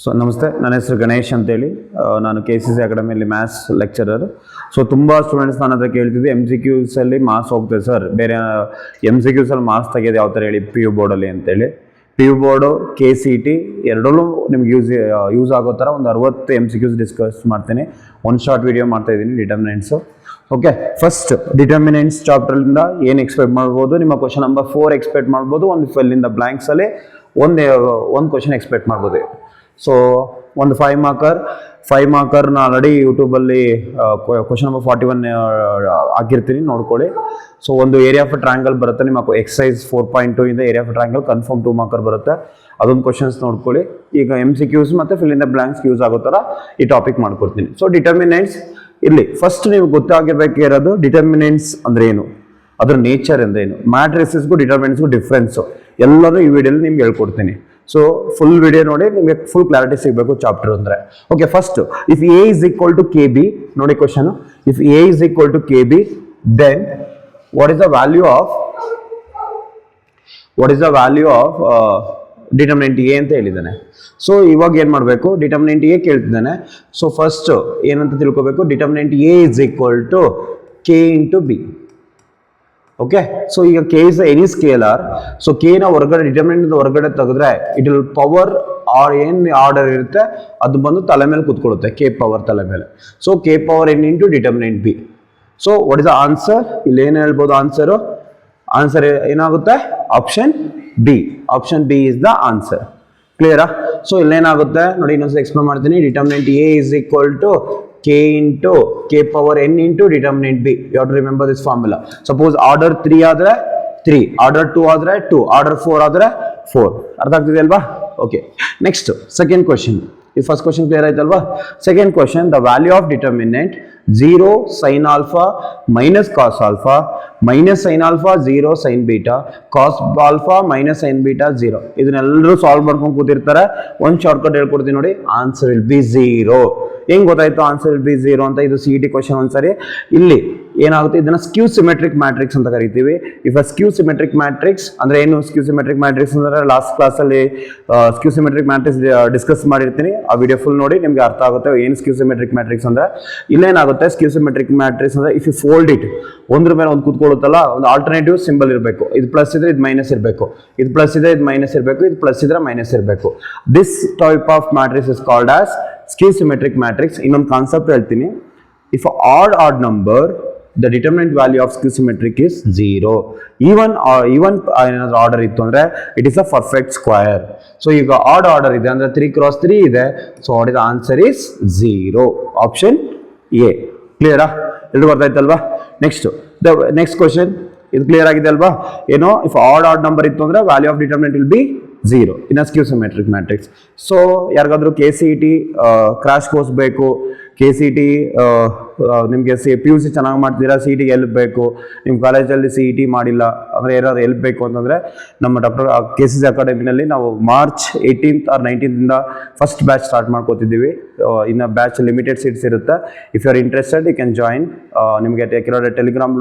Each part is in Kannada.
ಸೊ ನಮಸ್ತೆ, ನನ್ನ ಹೆಸರು ಗಣೇಶ್ ಅಂತೇಳಿ. ನಾನು KCC ಅಕಾಡೆಮಿಯಲ್ಲಿ ಮ್ಯಾಥ್ಸ್ ಲೆಕ್ಚರರ್. ಸೊ ತುಂಬ ಸ್ಟೂಡೆಂಟ್ಸ್ ನನ್ನ ಹತ್ರ ಕೇಳ್ತಿದ್ದೆ, MCQಸಲ್ಲಿ ಮಾರ್ಕ್ಸ್ ಹೋಗ್ತದೆ ಸರ್, ಬೇರೆ MCQಸಲ್ಲಿ ಮಾರ್ಕ್ಸ್ ತೆಗೆಯೋದು ಯಾವ ಥರ ಹೇಳಿ PU ಬೋರ್ಡಲ್ಲಿ ಅಂತೇಳಿ. PU ಬೋರ್ಡು KCT ಎರಡಲ್ಲೂ ನಿಮ್ಗೆ ಯೂಸ್ ಆಗೋ ಥರ ಒಂದು 60 MCQs ಡಿಸ್ಕಸ್ ಮಾಡ್ತೀನಿ. ಒಂದು ಶಾರ್ಟ್ ವಿಡಿಯೋ ಮಾಡ್ತಾಯಿದ್ದೀನಿ ಡಿಟರ್ಮಿನೆಂಟ್ಸು. ಓಕೆ, ಫಸ್ಟ್ ಡಿಟರ್ಮಿನೆಂಟ್ಸ್ ಚಾಪ್ಟರ್ಲಿಂದ ಏನು ಎಕ್ಸ್ಪೆಕ್ಟ್ ಮಾಡ್ಬೋದು, ನಿಮ್ಮ ಕ್ವಶನ್ ನಂಬರ್ 4 ಎಕ್ಸ್ಪೆಕ್ಟ್ ಮಾಡ್ಬೋದು. ಒಂದು ಫಿಲ್ಲಿಂದ ಬ್ಲ್ಯಾಂಕ್ಸಲ್ಲಿ ಒಂದು ಕ್ವಶನ್ ಎಕ್ಸ್ಪೆಕ್ಟ್ ಮಾಡ್ಬೋದು. ಸೊ ಒಂದು 5 ಮಾರ್ಕರ್ನ ಆಲ್ರೆಡಿ ಯೂಟ್ಯೂಬಲ್ಲಿ ಕ್ವಶನ್ ನಂಬರ್ 41 ಹಾಕಿರ್ತೀನಿ, ನೋಡ್ಕೊಳ್ಳಿ. ಸೊ ಒಂದು ಏರಿಯಾ ಆಫ್ ಟ್ರ್ಯಾಂಗಲ್ ಬರುತ್ತೆ, ನಿಮ್ಮ ಎಕ್ಸಸೈಸ್ 4.2 ಇಂದ area of triangle confirm 2 marker ಬರುತ್ತೆ. ಅದೊಂದು ಕ್ವಶನ್ಸ್ ನೋಡ್ಕೊಳ್ಳಿ. ಈಗ MCQs ಮತ್ತು fill in the blanks use ಆಗೋ ಥರ ಈ ಟಾಪಿಕ್ ಮಾಡ್ಕೊಡ್ತೀನಿ. ಸೊ ಡಿಟರ್ಮಿನೆಂಟ್ಸ್ ಇಲ್ಲಿ ಫಸ್ಟ್ ನೀವು ಗೊತ್ತಾಗಿರ್ಬೇಕಿರೋದು ಡಿಟರ್ಮಿನೆಂಟ್ಸ್ ಅಂದ್ರೆ ಏನು, ಅದ್ರ ನೇಚರ್ ಅಂದ್ರೇನು, ಮ್ಯಾಟ್ರಿಸಸ್ಗೂ ಡಿಟರ್ಮಿನೆಂಟ್ಸ್ಗೂ ಡಿಫ್ರೆನ್ಸು ಎಲ್ಲರೂ ಈ ವಿಡಿಯೋಲಿ ನಿಮ್ಗೆ ಹೇಳ್ಕೊಡ್ತೀನಿ. ಸೊ ಫುಲ್ ವಿಡಿಯೋ ನೋಡಿ, ನಿಮಗೆ ಫುಲ್ ಕ್ಲಾರಿಟಿ ಸಿಗಬೇಕು ಚಾಪ್ಟರ್ ಅಂದರೆ. Okay, first if A is equal to KB, ನೋಡಿ question, if A is equal to KB, then what is the value of determinant A ಅಂತ ಹೇಳಿದ್ದಾನೆ. ಸೊ ಇವಾಗ ಏನು ಮಾಡಬೇಕು, ಡಿಟರ್ಮಿನೆಂಟ್ A ಕೇಳ್ತಿದ್ದಾನೆ. ಸೊ ಫಸ್ಟ್ ಏನಂತ ತಿಳ್ಕೊಬೇಕು, determinant A is equal to K into B. Okay, so ಈಗ K is any scalar. So K ನ ಹೊರಗಡೆ ಡಿಟರ್ಮಿನೆಂಟ್ ಹೊರಗಡೆ ತೆಗೆದ್ರೆ ಇಟ್ ವಿಲ್ ಪವರ್ ಏನು ಆರ್ಡರ್ ಇರುತ್ತೆ ಅದು ಬಂದು ತಲೆ ಮೇಲೆ ಕೂತ್ಕೊಳ್ಳುತ್ತೆ, K ಪವರ್ ತಲೆ ಮೇಲೆ. So K power N into determinant B. So what is the answer, ಇಲ್ಲಿ ಏನು ಹೇಳ್ಬೋದು ಆನ್ಸರ್ ಏನಾಗುತ್ತೆ, option B. Option B is the answer. ಕ್ಲಿಯರಾ? ಸೊ ಇಲ್ಲೇನಾಗುತ್ತೆ ನೋಡಿ, ಇನ್ನೊಂದ್ಸಲ ಎಕ್ಸ್ಪ್ಲೇನ್ ಮಾಡ್ತೀನಿ. Determinant A is equal to K into K power N into determinant B. You have to remember this formula. Suppose order 3 ಆದರೆ 3, order 2 ಆದರೆ 2, order 4 ಆದರೆ 4. ಅರ್ಥ ಆಗ್ತಿದೆ ಅಲ್ವಾ? Okay, next second question. ಈ ಫಸ್ಟ್ ಕ್ವಶನ್ ಕ್ಲಿಯರ್ ಆಯ್ತಲ್ವಾ? Second question, the value of determinant 0 sin alpha minus cos alpha minus sin alpha 0 sin beta cos alpha minus sin beta 0. ಇದನ್ನೆಲ್ಲರೂ solve ಮಾಡ್ಕೊಂಡು ಕೂತಿರ್ತಾರೆ. ಒಂದು ಶಾರ್ಟ್ಕಟ್ ಹೇಳ್ಕೊಡ್ತೀನಿ ನೋಡಿ, ಆನ್ಸರ್ ವಿಲ್ ಬಿ 0. ಹೆಂಗ್ ಗೊತ್ತಾಯ್ತು ಆನ್ಸರ್ ವಿಲ್ ಬಿ 0 ಅಂತ? ಇದು CET ಕ್ವಶನ್. ಒಂದ್ಸರಿ ಇಲ್ಲಿ ಏನಾಗುತ್ತೆ, ಇದನ್ನ ಸ್ಕ್ಯೂ ಸಿಮೆಟ್ರಿಕ್ ಮ್ಯಾಟ್ರಿಕ್ಸ್ ಅಂತ ಕರಿತೀವಿ. ಇಫ್ ಅ ಸ್ಕ್ಯೂ ಸಿಮೆಟ್ರಿಕ್ ಮ್ಯಾಟ್ರಿಕ್ಸ್ ಅಂದ್ರೆ ಏನು, ಸ್ಕ್ಯೂ ಸಿಮೆಟ್ರಿಕ್ ಮ್ಯಾಟ್ರಿಕ್ಸ್ ಅಂದ್ರೆ ಲಾಸ್ಟ್ ಕ್ಲಾಸಲ್ಲಿ ಸ್ಕ್ಯೂ ಸಿಮೆಟ್ರಿಕ್ ಮ್ಯಾಟ್ರಿಕ್ಸ್ ಡಿಸ್ಕಸ್ ಮಾಡಿರ್ತೀನಿ, ಆ ವಿಡಿಯೋ ಫುಲ್ ನೋಡಿ, ನಿಮ್ಗೆ ಅರ್ಥ ಆಗುತ್ತೆ ಏನು ಸ್ಕ್ಯೂ ಸಿಮೆಟ್ರಿಕ್ ಮ್ಯಾಟ್ರಿಕ್ಸ್ ಅಂದ್ರೆ. ಇಲ್ಲೇನಾಗುತ್ತೆ, ಸ್ಕ್ಯೂ ಸಿಮೆಟ್ರಿಕ್ ಮ್ಯಾಟ್ರಿಕ್ಸ್ ಅಂದ್ರೆ ಇಫ್ ಯು ಫೋಲ್ಡ್ ಇಟ್, ಒಂದ್ರ ಮೇಲೆ ಒಂದು ಕೂತ್ಕೊಳ್ಳುತ್ತಲ್ಲ, ಒಂದು ಆಲ್ಟರ್ನೇಟಿವ್ ಸಿಂಬಲ್ ಇರಬೇಕು. ಇದು ಪ್ಲಸ್ ಇದ್ರೆ ಇದು ಮೈನಸ್ ಇರಬೇಕು, ಇದು ಪ್ಲಸ್ ಇದ್ರೆ ಇದು ಮೈನಸ್ ಇರಬೇಕು, ಇದು ಪ್ಲಸ್ ಇದ್ರೆ ಮೈನಸ್ ಇರಬೇಕು. This type of matrix is called as ಸ್ಕ್ಯೂ symmetric matrix. ಇನ್ನೊಂದು ಕಾನ್ಸೆಪ್ಟ್ ಹೇಳ್ತೀನಿ, if odd number the determinant value of skew symmetric is 0. even ಏನಾದ್ರು ಆರ್ಡರ್ ಇತ್ತು ಅಂದ್ರೆ it is a perfect square. So ಈಗ ಆಡ್ ಆರ್ಡರ್ ಇದೆ ಅಂದ್ರೆ 3 cross 3 ಇದೆ. So what is answer is 0. Option A. ಕ್ಲಿಯರಾ? ಎರಡು ಗೊತ್ತಾಯ್ತಲ್ವಾ? ನೆಕ್ಸ್ಟ್ ಕ್ವಶನ್, ಇದು ಕ್ಲಿಯರ್ ಆಗಿದೆ ಅಲ್ವಾ? ಏನೋ, ಇಫ್ ಆಡ್ ನಂಬರ್ ಇತ್ತು ಅಂದ್ರೆ value of determinant will be 0 in a ಸ್ಕ್ಯೂ symmetric matrix. So ಯಾರಿಗಾದ್ರೂ KCET ಕ್ರಾಶ್ ಕೋರ್ಸ್ ಬೇಕು, KCET ನಿಮಗೆ PUC ಚೆನ್ನಾಗಿ ಮಾಡ್ತೀರಾ, CET ಹೆಲ್ಪ್ ಬೇಕು, ನಿಮ್ಮ ಕಾಲೇಜಲ್ಲಿ CET ಮಾಡಿಲ್ಲ ಅಂದರೆ ಏನಾದ್ರು ಹೆಲ್ಪ್ ಬೇಕು ಅಂತಂದರೆ ನಮ್ಮ KCC ಅಕಾಡೆಮಿನಲ್ಲಿ ನಾವು March 18th or 19th first batch start ಮಾಡ್ಕೋತಿದ್ದೀವಿ. ಇನ್ನು ಬ್ಯಾಚ್ ಲಿಮಿಟೆಡ್ ಸೀಟ್ಸ್ ಇರುತ್ತೆ. If you are interested you can join. ನಿಮಗೆ ಕೆಲವೊಂದು ಟೆಲಿಗ್ರಾಮ್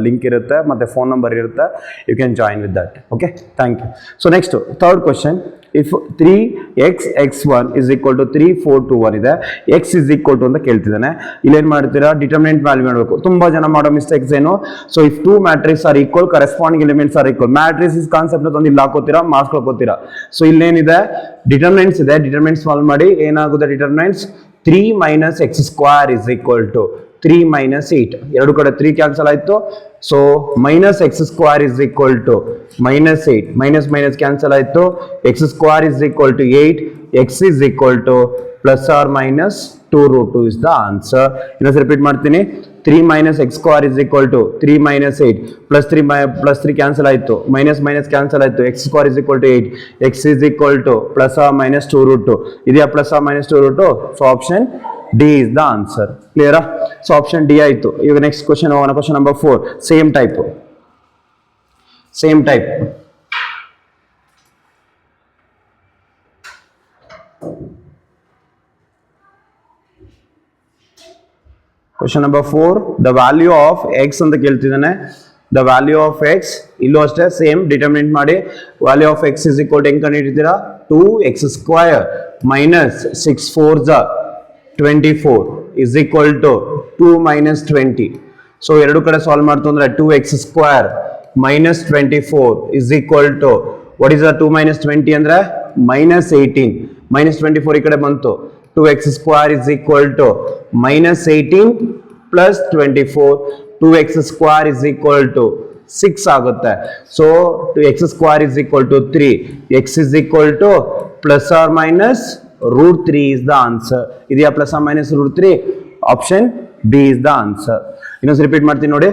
ಲಿಂಕ್ ಇರುತ್ತೆ ಮತ್ತು ಫೋನ್ ನಂಬರ್ ಇರುತ್ತೆ, you can join with that. Okay, thank you. So next third question, if 3x(x1) is equal to 3, 4, 2, 1 ಇದೆ, x is equal to ಅಂತ ಕೇಳ್ತಿದ್ದಾನೆ. ಇಲ್ಲೇನು ಮಾಡ್ತೀರಾ, ಡಿಟರ್ಮಿನೆಂಟ್ ವ್ಯಾಲ್ಯೂ ಮಾಡಬೇಕು. ತುಂಬಾ ಜನ ಮಾಡೋ ಮಿಸ್ಟೇಕ್ಸ್ ಏನು, so if 2 matrix are equal, corresponding elements are equal, matrix concept ತಂದು ಇಲ್ಲಿ ಹಾಕೋತೀರಾ, ಮಾರ್ಕ್ಸ್ ಹಾಕೋತೀರಾ. ಸೊ ಇಲ್ಲೇನಿದೆ, ಡಿಟರ್ಮಿನೆಂಟ್ಸ್ ಇದೆ, ಡಿಟರ್ಮಿನೆಂಟ್ಸ್ ಸಾಲ್ವ್ ಮಾಡಿ ಏನಾಗುತ್ತೆ, determinants 3 minus x² is equal to 3 minus 8. ಎರಡು ಕಡೆ 3 ಕ್ಯಾನ್ಸಲ್ ಆಯ್ತು. So minus x² is equal to minus 8, minus cancel ಆಯ್ತು, x² is equal to 8, x is equal to plus or minus 2√2 is the answer. ಇನ್ನೊಂದು ರಿಪೀಟ್ ಮಾಡ್ತೀನಿ, 3 minus x² is equal to 3 minus 8 plus 3 cancel ಆಯ್ತು, minus ಕ್ಯಾನ್ಸಲ್ ಆಯ್ತು, x² is equal to 8, x is equal to plus or minus 2√2. ಇದೆಯಾ plus or minus 2√2? So option D is the answer. ಕ್ಲಿಯರಾ? ಸೊ ಆಪ್ಷನ್ D ಆಯ್ತು. ಈಗ ನೆಕ್ಸ್ಟ್ ಕ್ವಶನ್ ಹೋಗೋಣ, question number 4. Same type. Question number 4, the value of x ಅಂತ ಕೇಳ್ತಿದ್ದಾನೆ. ದ ವ್ಯಾಲ್ಯೂ ಆಫ್ ಎಕ್ಸ್, ಇಲ್ಲೂ ಅಷ್ಟೇ ಸೇಮ್ ಡಿಟರ್ಮಿನೆಂಟ್ ಮಾಡಿ. Value of x is equal to ಹೆಂಗೆ ಕಂಡುಹಿಡಿತೀರಾ, 2x² minus 6 4s are 24 is equal to 2 minus 20. So ಎರಡು ಕಡೆ ಸಾಲ್ವ್ ಮಾಡ್ತು ಅಂದ್ರೆ 2x square minus 24 is equal to what is the 2 minus 20 ಅಂದ್ರೆ minus 18 minus 24 ಈ ಕಡೆ ಬಂತು 2x square is equal to minus 18 plus 24 2x square is equal to 6 ಆಗುತ್ತೆ. So x square is equal to 3 x is equal to plus or minus root 3 is the answer. ಇದೆಯಾ plus or minus root 3? Option B is the answer. ಇನ್ನೊಂದು ರಿಪೀಟ್ ಮಾಡ್ತೀನಿ ನೋಡಿ,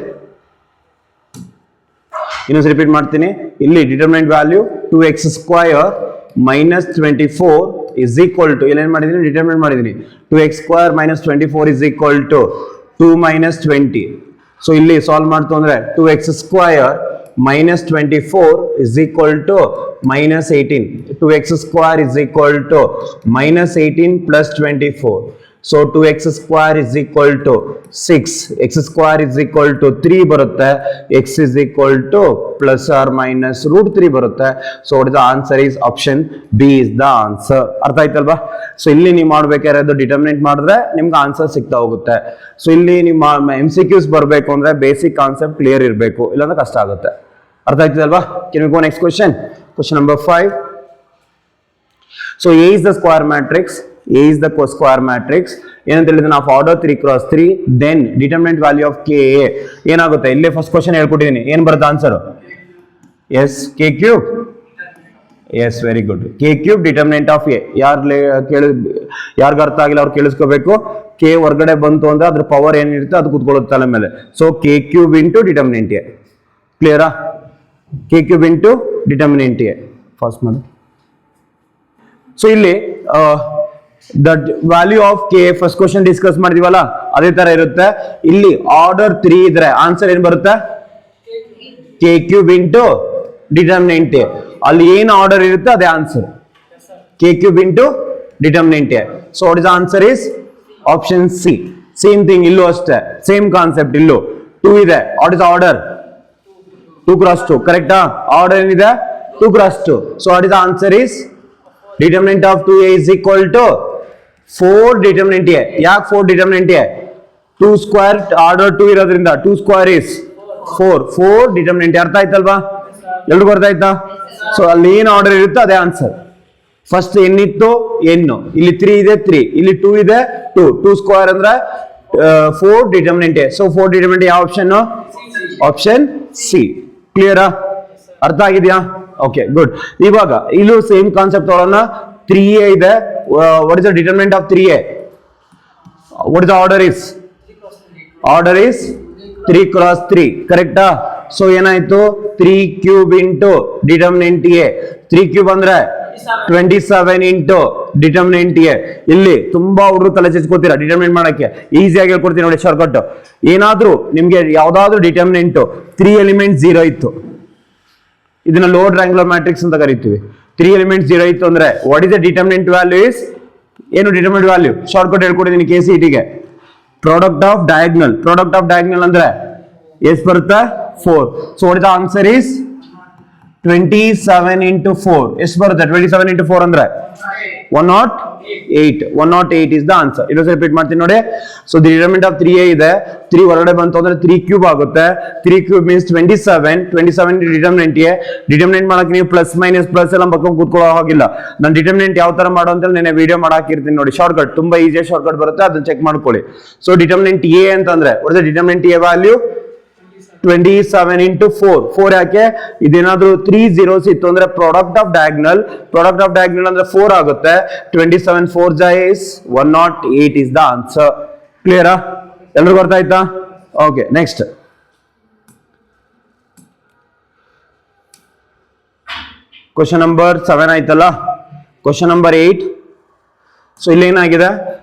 ಇನ್ನೊಂದು ರಿಪೀಟ್ ಮಾಡ್ತೀನಿ. ಇಲ್ಲಿ determinant value 2x square minus 24 is equal to ಇಲ್ಲಿ ಏನು ಮಾಡಿದ್ದೀನಿ ಡಿಟರ್ಮಿನೆಂಟ್ ಮಾಡಿದ್ದೀನಿ 2x square minus 24 is equal to 2 minus 20. So ಇಲ್ಲಿ ಸಾಲ್ವ್ ಮಾಡ್ತು ಅಂದ್ರೆ 2x square minus 24 is equal to minus 18. 2x square is equal to minus 18 plus 24. So 2x square is equal to 6. X square is equal to 3 ಬರುತ್ತೆ. X is equal to plus or minus root 3 ಬರುತ್ತೆ. So what is the answer is option B is the answer. ಅರ್ಥ ಆಯ್ತಲ್ವಾ? ಸೊ ಇಲ್ಲಿ ನೀವು ಮಾಡ್ಬೇಕಾದ್ರೆ ಡಿಟರ್ಮಿನೆಂಟ್ ಮಾಡಿದ್ರೆ ನಿಮ್ಗೆ ಆನ್ಸರ್ ಸಿಗ್ತಾ ಹೋಗುತ್ತೆ. ಸೊ ಇಲ್ಲಿ ನಿಮ್ಮ MCQs ಬರಬೇಕು ಅಂದ್ರೆ ಬೇಸಿಕ್ ಕಾನ್ಸೆಪ್ಟ್ ಕ್ಲಿಯರ್ ಇರಬೇಕು, ಇಲ್ಲಾಂದ್ರೆ ಕಷ್ಟ ಆಗುತ್ತೆ. ಅರ್ಥ ಆಯ್ತದಲ್ವಾ? Can we go next question? Question number 5. So A is the square matrix. A is the square matrix. ಏನಂತ ಹೇಳಿದ್ರೆ ನಾವು order 3 cross 3 then determinant value of KA ಏನಾಗುತ್ತೆ ಇಲ್ಲಿ ಫಸ್ಟ್ ಕ್ವಶನ್ ಹೇಳ್ಕೊಟ್ಟಿದ್ದೀನಿ. ಏನು ಬರುತ್ತೆ answer? Yes K cube. Yes very good. K cube determinant of A. ಯಾರ್ಗ ಅರ್ಥ ಆಗಿಲ್ಲ ಅವ್ರು ಕೇಳಿಸ್ಕೋಬೇಕು. K ಹೊರಗಡೆ ಬಂತು ಅಂದ್ರೆ ಅದ್ರ ಪವರ್ ಏನಿರುತ್ತೆ ಅದು ಕೂತ್ಕೊಳ್ಳುತ್ತೆ ತಲೆ ಮೇಲೆ. So K cube into determinant A. ಕ್ಲಿಯರಾ? K cube into determinant A fast ಮಾಡಿ. ಸೊ ಇಲ್ಲಿ that value of k first question discuss ಮಾಡಿದೀವಲ್ಲ ಅದೇ ತರ ಇರುತ್ತೆ. ಇಲ್ಲಿ ಆರ್ಡರ್ 3 ಇದ್ರೆ ಆನ್ಸರ್ ಏನ್ ಬರುತ್ತೆ? K cube into determinant A. ಅಲ್ಲಿ ಏನು ಆರ್ಡರ್ ಇರುತ್ತೆ ಅದೇ answer. K cube into determinant A. So what is answer is option C. Same thing ಇಲ್ಲೂ ಅಷ್ಟೇ, ಸೇಮ್ ಕಾನ್ಸೆಪ್ಟ್. ಇಲ್ಲೂ 2 ಇದೆ. What is order? 2 cross 2 ಕರೆಕ್ಟಾ? ಆರ್ಡರ್ ಏನಿದೆ? 2 cross 2. So what is answer is determinant of 2A is equal to 4 determinant A. ಯಾಕೆ 4 determinant A? 2 square ಆರ್ಡರ್ 2 ಇರೋದ್ರಿಂದ 2 square is 4 determinant A. ಅರ್ಥ ಆಯ್ತಲ್ವಾ? ಎಲ್ರಿಗೂ ಅರ್ಥ ಆಯ್ತಾ? ಸೊ ಅಲ್ಲಿ ಏನು ಆರ್ಡರ್ ಇರುತ್ತೋ ಅದೇ ಆನ್ಸರ್. ಫಸ್ಟ್ ಎನ್ನಿತ್ತು ಎನ್ನು, ಇಲ್ಲಿ 3 ಇದೆ 3, ಇಲ್ಲಿ 2 ಇದೆ 2 ಸ್ಕ್ವೇರ್ ಅಂದ್ರೆ 4 determinant A. So 4 determinant A ಯಾವ ಆಪ್ಷನ್? Option C. ಕ್ಲಿಯರಾ? ಅರ್ಥ ಆಗಿದೆಯಾ? Okay good. ಇವಾಗ ಇಲ್ಲೂ ಸೇಮ್ ಕಾನ್ಸೆಪ್ಟ್ ತಗೊಳ್ಳೋಣ. 3A ಇದೆ. What is the determinant of 3A? What is the order is? Order is 3 cross 3 ಕರೆಕ್ಟಾ? ಸೊ ಏನಾಯ್ತು? 3 cube into determinant A. 3 cube ಅಂದ್ರೆ 27 ಇಂಟು ಡಿಟರ್ಮಿನೆಂಟ್ ಎ. ಇಲ್ಲಿ ತುಂಬಾ ಹುಡುಗರು ತಲೆ ಚೆಚ್ಕೋತೀರಾ ಡಿಟರ್ಮಿನೆಂಟ್ ಮಾಡಕ್ಕೆ. ಈಸಿಯಾಗಿ ಹೇಳ್ಕೊಡ್ತೀನಿ ನೋಡಿ ಶಾರ್ಟ್ಕಟ್. ಏನಾದ್ರೂ ನಿಮ್ಗೆ ಯಾವ್ದಾದ್ರು ಡಿಟರ್ಮಿನೆಂಟ್ 3 ಎಲಿಮೆಂಟ್ 0 ಇತ್ತು, ಇದನ್ನ ಲೋವರ್ ಟ್ರಯಾಂಗ್ಯುಲರ್ ಮ್ಯಾಟ್ರಿಕ್ಸ್ ಅಂತ ಕರಿತೀವಿ. 3 ಎಲಿಮೆಂಟ್ 0 ಇತ್ತು ಅಂದ್ರೆ what is the determinant value is? ಏನು ಡಿಟರ್ಮಿನೆಂಟ್ ವ್ಯಾಲ್ಯೂ? ಶಾರ್ಟ್ಕಟ್ ಹೇಳ್ಕೊಡಿದ್ದೀನಿ KCET ಗೆ. Product of diagonal. Product of diagonal ಅಂದ್ರೆ ಎಷ್ಟು ಬರುತ್ತೆ? 4. So what is the answer is 27 into 4. ಎಷ್ಟು ಬರುತ್ತೆ? 27 into 4 ಅಂದ್ರೆ 108. 108 is the answer. ಇನ್ನೊಂದು ರಿಪೀಟ್ ಮಾಡ್ತೀನಿ ನೋಡಿ. So the determinant of 3A ಇದೆ. 3 ಹೊರಗಡೆ ಬಂತು ಅಂದ್ರೆ 3 ಕ್ಯೂಬ್ ಆಗುತ್ತೆ. 3 cube means 27 determinant A. Determinant ಮಾಡಕ್ಕೆ ನೀವು ಪ್ಲಸ್ ಮೈನಸ್ ಪ್ಲಸ್ ಎಲ್ಲ ಬಕ್ಕೊಂಡು ಕೂತ್ಕೊಳ್ಳೋ ಹೋಗಿಲ್ಲ. ನಾನು ಡಿಟರ್ಮಿನೆಂಟ್ ಯಾವ ತರ ಮಾಡೋ ಅಂತ ನೆನೆ ವಿಡಿಯೋ ಮಾಡಾಕಿರ್ತೀನಿ ನೋಡಿ. ಶಾರ್ಟ್ಕಟ್ ತುಂಬಾ ಈಸಿಯಾಗಿ ಶಾರ್ಟ್ಕಟ್ ಬರುತ್ತೆ, ಅದನ್ನ ಚೆಕ್ ಮಾಡ್ಕೊಳ್ಳಿ. ಸೊ ಡಿಟರ್ಮಿನೆಂಟ್ ಎ ಅಂತಂದ್ರೆ what is the determinant A value? 27 into 4 ಯಾಕೆ? ಇದೇನಾದ್ರೂ 3 zeros ಇತ್ತು ಅಂದ್ರೆ ಪ್ರಾಡಕ್ಟ್ ಆಫ್ ಡಯಾಗ್ನಲ್ ಅಂದ್ರೆ 4 ಆಗುತ್ತೆ. 27 4 is 108 is the answer. ಕ್ಲಿಯರಾ? ಎಲ್ರಿಗೂ ಅರ್ಥ ಆಯ್ತಾ? Okay next. ಕ್ವಶನ್ ನಂಬರ್ 7 ಆಯ್ತಲ್ಲ. Question number 8. ಸೊ ಇಲ್ಲಿ ಏನಾಗಿದೆ?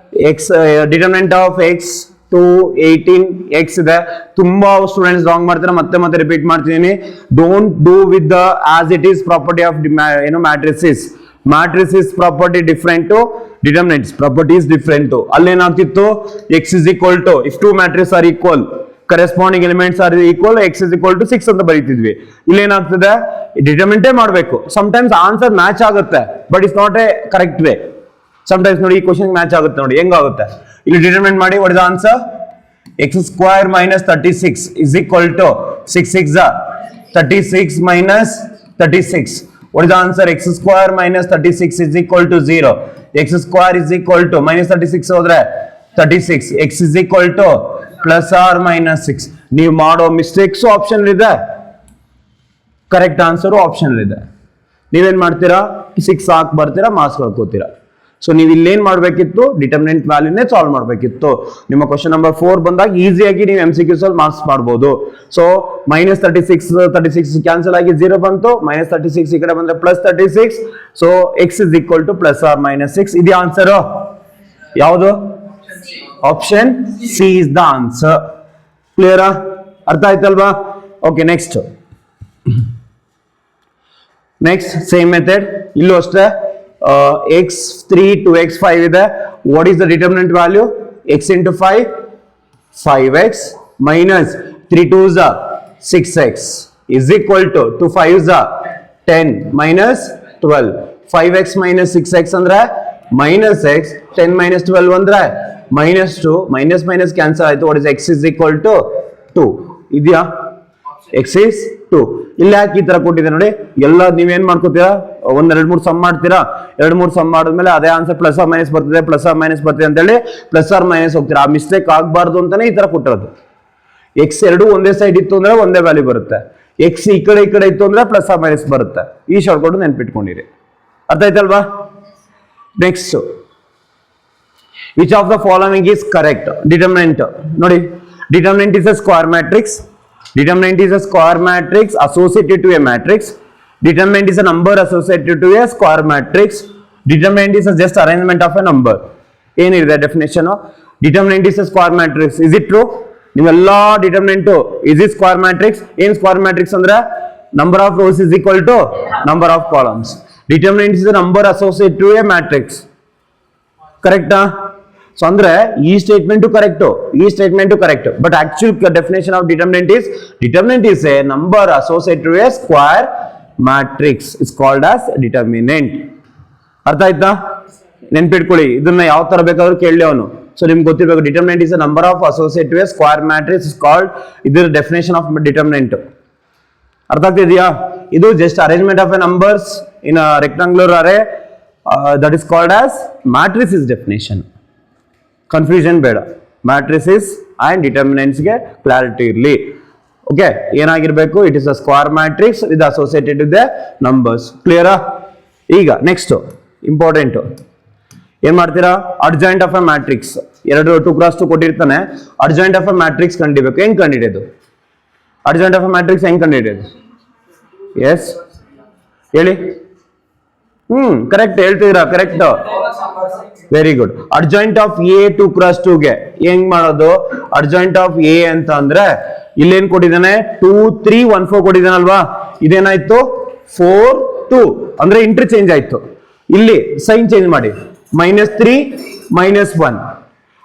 X determinant of X 18 x ಇದೆ. ತುಂಬಾ ಸ್ಟೂಡೆಂಟ್ಸ್ ರಾಂಗ್ ಮಾಡ್ತಾರೆ, ಮತ್ತೆ ರಿಪೀಟ್ ಮಾಡ್ತೀನಿ. Don't do with the as it is property of matrices. Matrices property different, determinants property is different. ಅಲ್ಲೇನಾಗ್ತಿತ್ತು? x is equal to if two matrices are equal, corresponding elements are equal, x is equal to 6 ಅಂತ ಬರೀತಿದ್ವಿ. ಇಲ್ಲಿ ಏನಾಗ್ತದೆ? ಡಿಟರ್ಮಿನೆಂಟೇ ಮಾಡಬೇಕು. ಸಮ್ಟೈಮ್ಸ್ ಆನ್ಸರ್ ಮ್ಯಾಚ್ ಆಗುತ್ತೆ, but it's not A correct way. Sometimes ನೋಡಿ ಈ ಕ್ವಶನ್ ಮ್ಯಾಚ್ ಆಗುತ್ತೆ ನೋಡಿ ಹೆಂಗಾಗುತ್ತೆ. ಇಲ್ಲಿ ಡಿಟರ್ಮಿನೆಂಟ್ ಮಾಡಿ what is the answer? x square minus 36 is equal to 6 6 36 minus 36. What is the answer? X square minus 36 is equal to 0. X square is equal to minus 36 ಹೋದ್ರೆ 36. X is equal to plus or minus 6. ನೀವು ಮಾಡೋ ಮಿಸ್ಟೇಕ್ಸ್ ಆಪ್ಷನ್ ಇದೆ, ಕರೆಕ್ಟ್ ಆನ್ಸರ್ ಆಪ್ಷನ್ ಇದೆ. ನೀವೇನ್ ಮಾಡ್ತೀರಾ? 6 ಹಾಕಿ ಬರ್ತೀರಾ, ಮಾರ್ಕ್ಸ್ ಕಳ್ಕೋತೀರಾ. ಸೊ ನೀವು ಇಲ್ಲೇನ್ ಮಾಡ್ಬೇಕಿತ್ತು? ಡಿಟರ್ಮಿನೆಂಟ್ ವ್ಯಾಲ್ಯೂನೇ ಸಾಲ್ವ್ ಮಾಡ್ಬೇಕಿತ್ತು. ನಿಮ್ಮ ಕ್ವಶನ್ ನಂಬರ್ 4 ಬಂದಾಗ ಈಸಿಯಾಗಿ ನೀವು MCQs ಅಲ್ಲಿ ಮಾರ್ಕ್ಸ್ ಮಾಡ್ಬೋದು. ಸೊ minus 36 ಕ್ಯಾನ್ಸಲ್ ಆಗಿ 0 ಬಂತು, minus 36 ಈ ಕಡೆ ಬಂದ್ರೆ plus 36. So x is equal to plus or minus 6. ಇದು ಆನ್ಸರ್ ಯಾವುದು? Option C is the answer. ಕ್ಲಿಯರಾ? ಅರ್ಥ ಆಯ್ತಲ್ವಾ? Okay, next same method. ಇಲ್ಲೂ ಅಷ್ಟೇ x3 to x5 ಇದೆ. What is the determinant value? x into 5 5x minus 3 2s 6x is equal to 2 5s 10 minus 12. 5x minus 6x ಅಂದ್ರೆ minus x, 10 minus 12 ಅಂದ್ರೆ minus 2, minus ಕ್ಯಾನ್ಸಲ್ ಆಯ್ತು. What is x is equal to 2. ಇದೆಯಾ? x is 2. ಇಲ್ಲಿ ಯಾಕೆ ಈ ತರ ಕೊಟ್ಟಿದೆ ನೋಡಿ, ಎಲ್ಲ ನೀವೇನ್ ಮಾಡ್ಕೋತೀರಾ? 1 2 3 ಸಮ್ ಮಾಡ್ತೀರಾ. 2 3 ಸಮ್ ಮಾಡಿದ್ಮೇಲೆ ಅದೇ ಆನ್ಸರ್ ಪ್ಲಸ್ ಆರ್ ಮೈನಸ್ ಬರ್ತಿದೆ, ಪ್ಲಸ್ ಆರ್ ಮೈನಸ್ ಬರ್ತಿದೆ ಅಂತ ಹೇಳಿ ಪ್ಲಸ್ ಆರ್ ಮೈನಸ್ ಹೋಗ್ತೀರಾ. ಆ ಮಿಸ್ಟೇಕ್ ಆಗಬಾರ್ದು ಅಂತಾನೆ ಈ ತರ ಕೊಟ್ಟಿರೋದು. ಎಕ್ಸ್ ಎರಡು ಒಂದೇ ಸೈಡ್ ಇತ್ತು ಅಂದ್ರೆ ಒಂದೇ ವ್ಯಾಲ್ಯೂ ಬರುತ್ತೆ, ಎಕ್ಸ್ ಈ ಕಡೆ ಇತ್ತು ಅಂದ್ರೆ ಪ್ಲಸ್ ಆರ್ ಮೈನಸ್ ಬರುತ್ತೆ. ಈ ಶಾರ್ಟ್ಕಟ್ ನೆನ್ಪಿಟ್ಕೊಂಡಿರಿ. ಅರ್ಥ ಆಯ್ತಲ್ವಾ? Next, which of the following is correct? Determinant ನೋಡಿ, determinant is a square matrix. Determinant is a square matrix associated to a matrix. Determinant is a number associated to a square matrix. Determinant is a just arrangement of a number. ಏನಿದೆ definition? Determinant is a square matrix. Is it true? ನೀವೆಲ್ಲ determinant is is square matrix. ಏನ್ ಸ್ಕ್ವೇರ್ ಮ್ಯಾಟ್ರಿಕ್ಸ್ ಅಂದ್ರೆ number of rows is equal to number of columns. Determinant is a number associated to a matrix. ಕರೆಕ್ಟಾ? ಸೊ ಅಂದ್ರೆ ಈ statement correct, but actual definition of determinant is a number associated to a square matrix. Is called as determinant. ಅರ್ಥ ಆಯ್ತಾ? ನೆನ್ಪಿಟ್ಕೊಳ್ಳಿ, ಇದನ್ನ ಯಾವ ತರ ಬೇಕಾದ್ರೂ ಕೇಳಲಿ ಅವನು. ಸೊ ನಿಮ್ಗೆ ಗೊತ್ತಿರಬೇಕು, determinant is a number of associated to a square matrix is called, ಇದರ ಡೆಫಿನೇಷನ್ ಆಫ್ ಡಿಟರ್ಮಿನೆಂಟ್. ಅರ್ಥ ಆಗ್ತಿದೆಯಾ? ಇದು just arrangement of a numbers in a rectangular array, that is called as matrix definition. Confusion ಬೇಡ, ಮ್ಯಾಟ್ರಿಸಸ್ ಅಂಡ್ ಡಿಟರ್ಮಿನೆಂಟ್ಸ್ ಗೆ ಕ್ಲಾರಿಟಿ ಇರಲಿ. ಓಕೆ, ಏನಾಗಿರ್ಬೇಕು? It is a square matrix with associated with the numbers. ಕ್ಲಿಯರಾ? ಈಗ ನೆಕ್ಸ್ಟ್ ಇಂಪಾರ್ಟೆಂಟ್, ಏನ್ ಮಾಡ್ತೀರಾ? Adjoint of a matrix. 2 2 cross 2 ಕೊಟ್ಟಿರ್ತಾನೆ. ಅಡ್ಜಾಯಿಂಟ್ ಆಫ್ ಎ ಮ್ಯಾಟ್ರಿಕ್ಸ್ ಕಂಡಿಬೇಕು. ಹೆಂಗ್ ಕಂಡಿಡಿಯೋದು? ಅಡ್ಜಾಯಿಂಟ್ ಆಫ್ ಎ ಮ್ಯಾಟ್ರಿಕ್ಸ್ ಹೆಂಗ್ ಕಂಡಿಡಿಯೋದು? ಎಸ್ ಹೇಳಿ. ಕರೆಕ್ಟ್ ಹೇಳ್ತಿದ್ದೀರಾ? Correct, very good. Adjoint of a 2 cross 2 ಗೆ ಹೆಂಗ್ ಮಾಡೋದು? ಅಡ್ಜಾಯಿಂಟ್ ಆಫ್ ಎ ಅಂತ ಅಂದ್ರೆ ಇಲ್ಲೇನ್ ಕೊಟ್ಟಿದ್ದಾನೆ? 2 3 1 4 ಕೊಟ್ಟಿದ್ದಾನಲ್ವಾ? ಇದೇನಾಯ್ತು? 4 2 ಅಂದ್ರೆ ಇಂಟರ್ಚೇಂಜ್ ಆಯ್ತು. ಇಲ್ಲಿ ಸೈನ್ ಚೇಂಜ್ ಮಾಡಿ, -3 -1,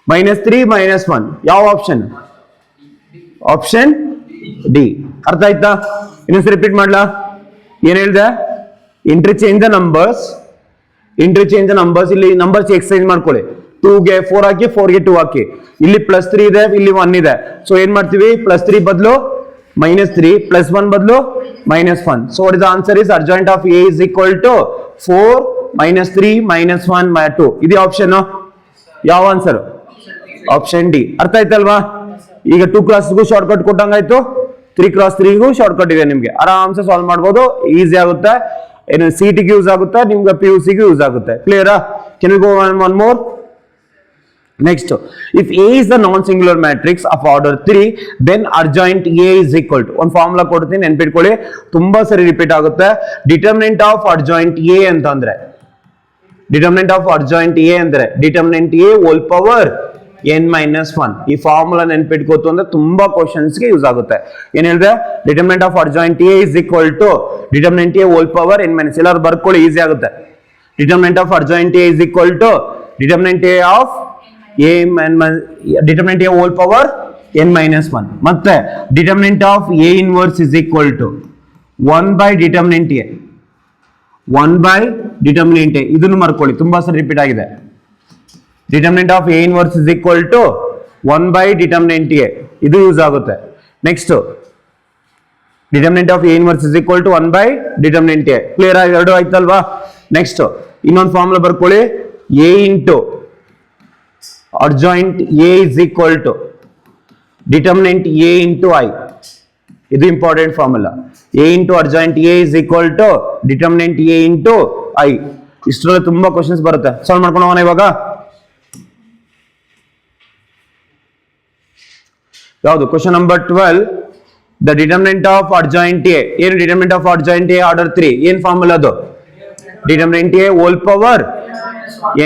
-3 -1. ಯಾವ ಆಪ್ಷನ್? Option D. ಅರ್ಥ ಆಯ್ತಾ? ಇನ್ನೊಂದ್ಸರಿ ರಿಪೀಟ್ ಮಾಡ್ಲಾ? ಏನ್ ಹೇಳ್ದೆ? Interchange the numbers. ಇಲ್ಲಿ ನಂಬರ್ಸ್ ಎಕ್ಸ್ಚೇಂಜ್ ಮಾಡ್ಕೊಳ್ಳಿ. 2 ಗೆ 4 ಹಾಕಿ, 4 ಗೆ 2 ಹಾಕಿ. ಇಲ್ಲಿ +3 ಇದೆ, ಇಲ್ಲಿ 1 ಇದೆ. ಸೊ ಏನ್ ಮಾಡ್ತೀವಿ? +3 ಬದಲು -3, +1 ಬದಲು -1. So what is the answer? Is adjoint of A is equal to 4 -3 -1 2. ಇದು ಆಪ್ಷನ್. ಯಾವ ಆನ್ಸರ್? Option D. ಅರ್ಥ ಆಯ್ತಲ್ವಾ? ಈಗ 2 ಕ್ರಾಸ್ಗೂ ಶಾರ್ಟ್ ಕಟ್ ಕೊಟ್ಟಂಗಾಯ್ತು, 3 ಕ್ರಾಸ್ 3ಗೂ ಶಾರ್ಟ್ ಕಟ್ ಇದೆ. ನಿಮ್ಗೆ ಆರಾಮ್ಸೆ ಸಾಲ್ವ್ ಮಾಡ್ಬೋದು, ಈಸಿ ಆಗುತ್ತೆ. ಏನು ಸಿಟಿಗೆ ಯೂಸ್ ಆಗುತ್ತೆ, ನಿಮ್ಗೆ PUCಗೆ ಯೂಸ್ ಆಗುತ್ತೆ. ಕ್ಲಿಯರಾ? Can we go one more? Next, if A is the non singular matrix of order 3, then adjoint A is equal to, ಒಂದು ಫಾರ್ಮುಲಾ ಕೊಡ್ತೀನಿ, ನೆನ್ಪಿಟ್ಕೊಳ್ಳಿ, ತುಂಬಾ ಸರಿ ರಿಪೀಟ್ ಆಗುತ್ತೆ. ಡಿಟರ್ಮಿನೆಂಟ್ ಆಫ್ ಅಡ್ಜಾಯಿಂಟ್ ಎ ಅಂತಂದ್ರೆ, ಡಿಟರ್ಮಿನೆಂಟ್ ಆಫ್ ಅಡ್ಜಾಯಿಂಟ್ ಎ ಅಂದ್ರೆ determinant A whole power n-1. ಈ ಫಾರ್ಮುಲಾ ನೆನ್ಪಿಟ್ಕೋತು ಅಂದ್ರೆ ತುಂಬಾ ಕ್ವಶನ್ಸ್ಗೆ ಯೂಸ್ ಆಗುತ್ತೆ. ಏನ್ ಹೇಳಿದೆ? Determinant of adjoint A is equal to determinant A whole power n-. ಎಲ್ಲರೂ ಬರ್ಕೊಳ್ಳಿ, ಈಸಿ ಆಗುತ್ತೆ. Determinant of adjoint A is equal to determinant A of determinant A whole power n-1. ಮತ್ತೆ determinant of A inverse is equal to 1 by determinant A. 1 by determinant A. ಇದನ್ನು ಮಾಡ್ಕೊಳ್ಳಿ, ತುಂಬಾ ಸರಿ ರಿಪೀಟ್ ಆಗಿದೆ. Determinant of A inverse is equal to 1 by determinant A, ಇದು ಯೂಸ್ ಆಗುತ್ತೆ. Next determinant of A inverse is equal to 1 by determinant A. Clear ಆಗಿ ಎರಡು ಆಯ್ತಲ್ವಾ? ನೆಕ್ಸ್ಟ್ ಇನ್ನೊಂದು ಫಾರ್ಮುಲಾ ಬರ್ಕೊಳ್ಳಿ, A into adjoint A is equal to determinant A into I. ಇದು important formula. A into adjoint A is equal to determinant A into I. ಇಷ್ಟರಲ್ಲಿ ತುಂಬಾ ಕ್ವಶನ್ಸ್ ಬರುತ್ತೆ, ಸಾಲ್ವ್ ಮಾಡ್ಕೊಂಡು ಹೋಗೋಣ ಇವಾಗ. ಯಾವುದು? Question number 12. The determinant of adjoint A. ಏನು determinant of adjoint A order 3? ಏನ್ ಫಾರ್ಮುಲಾ ಅದು? Determinant A whole power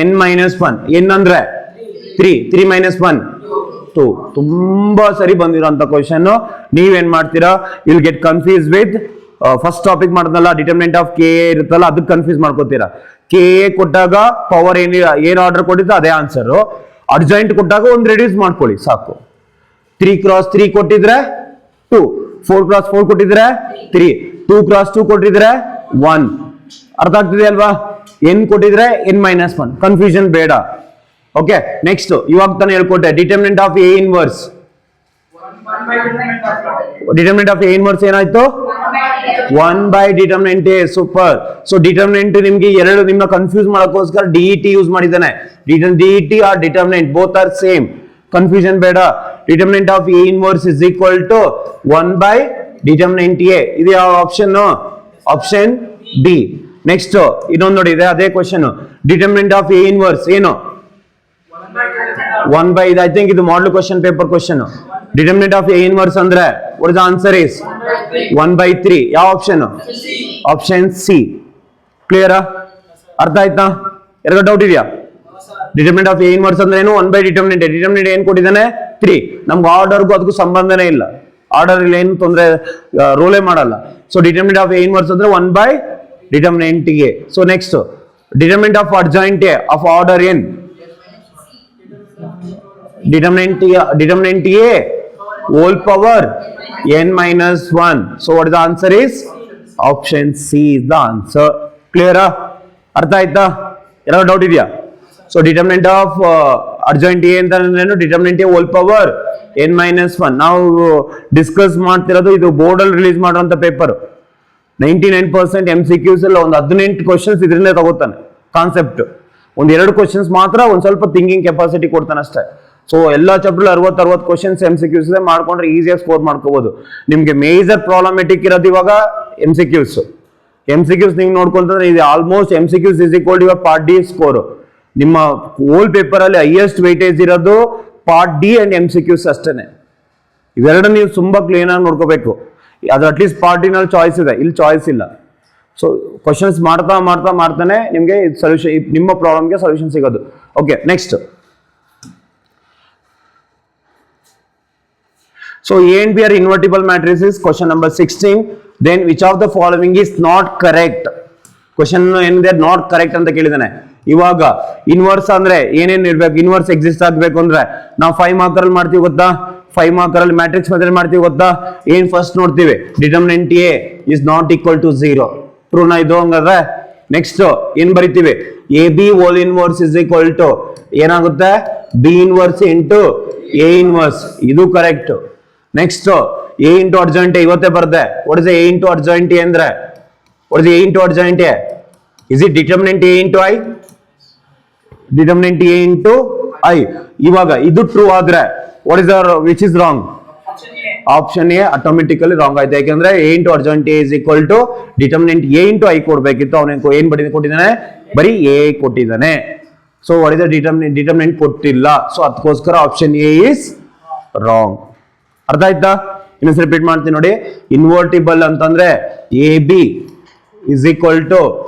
n minus 1. N ಅಂದ್ರೆ 3, 3 ಮೈನಸ್ 1 2. ತುಂಬಾ ಸರಿ ಬಂದಿರೋಂಥ ಕ್ವಶನ್. ನೀವೇನ್ ಮಾಡ್ತೀರಾ, will get confuse with first topic ಮಾಡಿದ್ನಲ್ಲ, ಡಿಟರ್ಮಿನೆಂಟ್ ಆಫ್ ಕೆ ಎ ಇರುತ್ತಲ್ಲ, ಅದಕ್ಕೆ ಕನ್ಫ್ಯೂಸ್ ಮಾಡ್ಕೋತೀರಾ. ಕೆ ಎ ಕೊಟ್ಟಾಗ ಪವರ್ ಏನ್ ಆರ್ಡರ್ ಕೊಟ್ಟಿದ್ದು ಅದೇ ಆನ್ಸರ್. ಅಡ್ಜಾಯಿಂಟ್ ಕೊಟ್ಟಾಗ ಒಂದು ರೆಡ್ಯೂಸ್ ಮಾಡ್ಕೊಳ್ಳಿ ಸಾಕು. 3 cross 3 ಕೊಟ್ಟಿದ್ರೆ 2, 4 cross 4 ಕೊಟ್ಟಿದ್ರೆ 3, 2 cross 2 ಕೊಟ್ಟಿದ್ರೆ 1. ಅರ್ಥ ಆಗ್ತಿದೆ ಅಲ್ವಾ? n ಕೊಟ್ಟಿದ್ರೆ n ಮೈನಸ್ 1. ಕನ್ಫ್ಯೂಷನ್ ಬೇಡ. ಓಕೆ, ನೆಕ್ಸ್ಟ್ ಇವಾಗ ತಾನೇ ಹೇಳ್ಕೊಟ್ಟೆ determinant of A inverse. Determinant of A inverse ಏನಾಯ್ತು? 1 by determinant A. Super. So determinant ನಿಮ್ಗೆ ಎರಡು, ನಿಮ್ನ ಕನ್ಫ್ಯೂಸ್ ಮಾಡೋಕ್ಕೋಸ್ಕರ ಡಿಇಟಿ ಯೂಸ್ ಮಾಡಿದ್ದಾನೆ. DET or determinant both are same, confusion ಬೇಡ. Determinant of A inverse is equal to 1 by determinant A. ಇದು ಯಾವ ಆಪ್ಷನ್? Option B. ನೆಕ್ಸ್ಟ್ ಇನ್ನೊಂದು ನೋಡಿ, ಇದೆ ಅದೇ question. Determinant of A inverse ಏನು? 1 by, ಐ ಥಿಂಕ್ ಇದು model question, paper question. Determinant of A inverse ಅಂದ್ರೆ what is the answer? Is 1 by 3. ಯಾವ ಆಪ್ಷನ್? Option C. ಕ್ಲಿಯರ್? ಅರ್ಥ ಆಯ್ತಾ? ಎರಡು ಡೌಟ್ ಇದೆಯಾ? ಡಿಟರ್ಮಿನೆಂಟ್ ಆಫ್ ಎ ಇನ್ವರ್ಸ್ ಅಂದ್ರೆ ಏನು? 1 by ಡಿಟರ್ಮಿನೆಂಟ್. ಡಿಟರ್ಮಿನೆಂಟ್ ಏನ್ ಕೊಟ್ಟಿದ್ದಾನೆ? 3. ನಮ್ಗೆ ಆರ್ಡರ್ಗೂ ಅದಕ್ಕೂ ಸಂಬಂಧನೇ ಇಲ್ಲ. ಆರ್ಡರ್ ಇಲ್ಲಿ ಏನು ತೊಂದರೆ, ರೋಲೇ ಮಾಡಲ್ಲ. So determinant of A inverse ಅಂದ್ರೆ 1 by determinant A. So next determinant of adjoint A of order N. Determinant A whole power n minus 1. So what is the answer? Is option C is the answer. Clear? ಅರ್ಥ ಆಯ್ತಾ? ಯಾವ ಡೌಟ್ ಇದೆಯಾ? So determinant of adjoint A ಅಂತ ಅಂದ್ರೆ determinant A whole power n minus 1. ನಾವು ಡಿಸ್ಕಸ್ ಮಾಡ್ತಿರೋದು ಇದು ಬೋರ್ಡ್ ಅಲ್ಲಿ ರಿಲೀಸ್ ಮಾಡುವಂತ ಪೇಪರ್. 99% MCQs ಅಲ್ಲಿ ಒಂದು 18 ಕ್ವಶನ್ಸ್ ಇದರಿಂದ ತಗೋತಾನೆ ಕಾನ್ಸೆಪ್ಟ್. ಒಂದ್ 2 ಕ್ವಶನ್ಸ್ ಮಾತ್ರ ಒಂದ್ ಸ್ವಲ್ಪ ಥಿಂಕಿಂಗ್ ಕೆಪಾಸಿಟಿ ಕೊಡ್ತಾನೆ ಅಷ್ಟೇ. ಸೊ ಎಲ್ಲಾ ಚಾಪ್ಟರ್ 60 ಕ್ವಶನ್ಸ್ MCQs ಮಾಡ್ಕೊಂಡ್ರೆ ಈಸಿಯಾಗಿ ಸ್ಕೋರ್ ಮಾಡ್ಕೋಬಹುದು. ನಿಮ್ಗೆ ಮೇಜರ್ ಪ್ರಾಬ್ಲಮೆಟಿಕ್ ಇರೋದು ಇವಾಗ MCQs ನೀವು ನೋಡ್ಕೊಂತಂದ್ರೆ ಇದು almost MCQs is equal to part D score. ನಿಮ್ಮ ಹೋಲ್ ಪೇಪರ್ ಅಲ್ಲಿ ಹೈಯೆಸ್ಟ್ ವೈಟೇಜ್ ಇರೋದು ಪಾರ್ಟ್ ಡಿ ಅಂಡ್ MCQs ಅಷ್ಟೇನೆ. ಇವೆರಡು ನೀವು ತುಂಬಾ ಕ್ಲೀನ್ ಆಗಿ ನೋಡ್ಕೋಬೇಕು. ಅದು ಅಟ್ಲೀಸ್ಟ್ ಪಾರ್ಟ್ ಡಿ ನಲ್ಲಿ ಚಾಯ್ಸ್ ಇದೆ, ಇಲ್ಲಿ ಚಾಯ್ಸ್ ಇಲ್ಲ. ಸೊ ಕ್ವಶನ್ಸ್ ಮಾಡ್ತಾನೆ ನಿಮ್ಗೆ ಸೊಲ್ಯೂಷನ್, ನಿಮ್ಮ ಪ್ರಾಬ್ಲಮ್ಗೆ ಸೊಲ್ಯೂಷನ್ ಸಿಗೋದು. Okay, next. So A and B are invertible matrices. Question number 16. Then which of the following is not correct? Question ಏನಿದೆ ನಾಟ್ ಕರೆಕ್ಟ್ ಅಂತ ಕೇಳಿದಾನೆ. ಇವಾಗ ಇನ್ವರ್ಸ್ ಅಂದ್ರೆ ಏನೇನ್ ಇರ್ಬೇಕು? ಇನ್ವರ್ಸ್ ಎಕ್ಸಿಸ್ಟ್ ಆಗ್ಬೇಕು ಅಂದ್ರೆ ನಾವು 5 ಮಾರ್ಕರ್ ಅಲ್ಲಿ ಮಾಡ್ತೀವಿ ಗೊತ್ತಾ? 5 ಮಾರ್ಕರ್ ಅಲ್ಲಿ ಮ್ಯಾಟ್ರಿಕ್ಸ್ ಮೆಥಡ್ ಮಾಡ್ತೀವಿ ಗೊತ್ತಾ? ಏನ್ ಫಸ್ಟ್ ನೋಡ್ತೀವಿ? Determinant A is not equal to 0. ಟ್ರೂನಾ ಇದು? ಹಂಗಾದ್ರೆ ನೆಕ್ಸ್ಟ್ ಏನ್ ಬರಿತೀವಿ? A B whole inverse is equal to ಏನಾಗುತ್ತೆ? B inverse into A inverse. ಇದು correct. Next A into adjoint A ಇವತ್ತೇ ಬರ್ದೆ. What is A into adjoint A ಅಂದ್ರೆ? What is A into adjoint A? Is it determinant A into I? Determinant A into I. ಇವಾಗ ಇದು ಟ್ರೂ ಆದ್ರೆ what is which is wrong? Option A automatically wrong ಆಯ್ತು. ಯಾಕಂದ್ರೆ A into adjoint A is equal to determinant A into I ಕೊಡ್ಬೇಕಿತ್ತು. ಅವನೇನು ಏನ್ ಕೊಟ್ಟಿದ್ದಾನೆ? ಬರೀ ಎ ಕೊಟ್ಟಿದ್ದಾನೆ. ಸೊ ವಾಟ್ ಇಸ್ ಡಿಟರ್ಮಿನೆಂಟ್ ಕೊಟ್ಟಿಲ್ಲ. ಸೊ ಅದಕ್ಕೋಸ್ಕರ ಆಪ್ಷನ್ ಎ ಇಸ್ ರಾಂಗ್. ಅರ್ಥ ಆಯ್ತಾ? ಇನ್ನೊಂದು ರಿಪೀಟ್ ಮಾಡ್ತೀನಿ ನೋಡಿ. ಇನ್ವರ್ಟಿಬಲ್ ಅಂತಂದ್ರೆ A B is equal to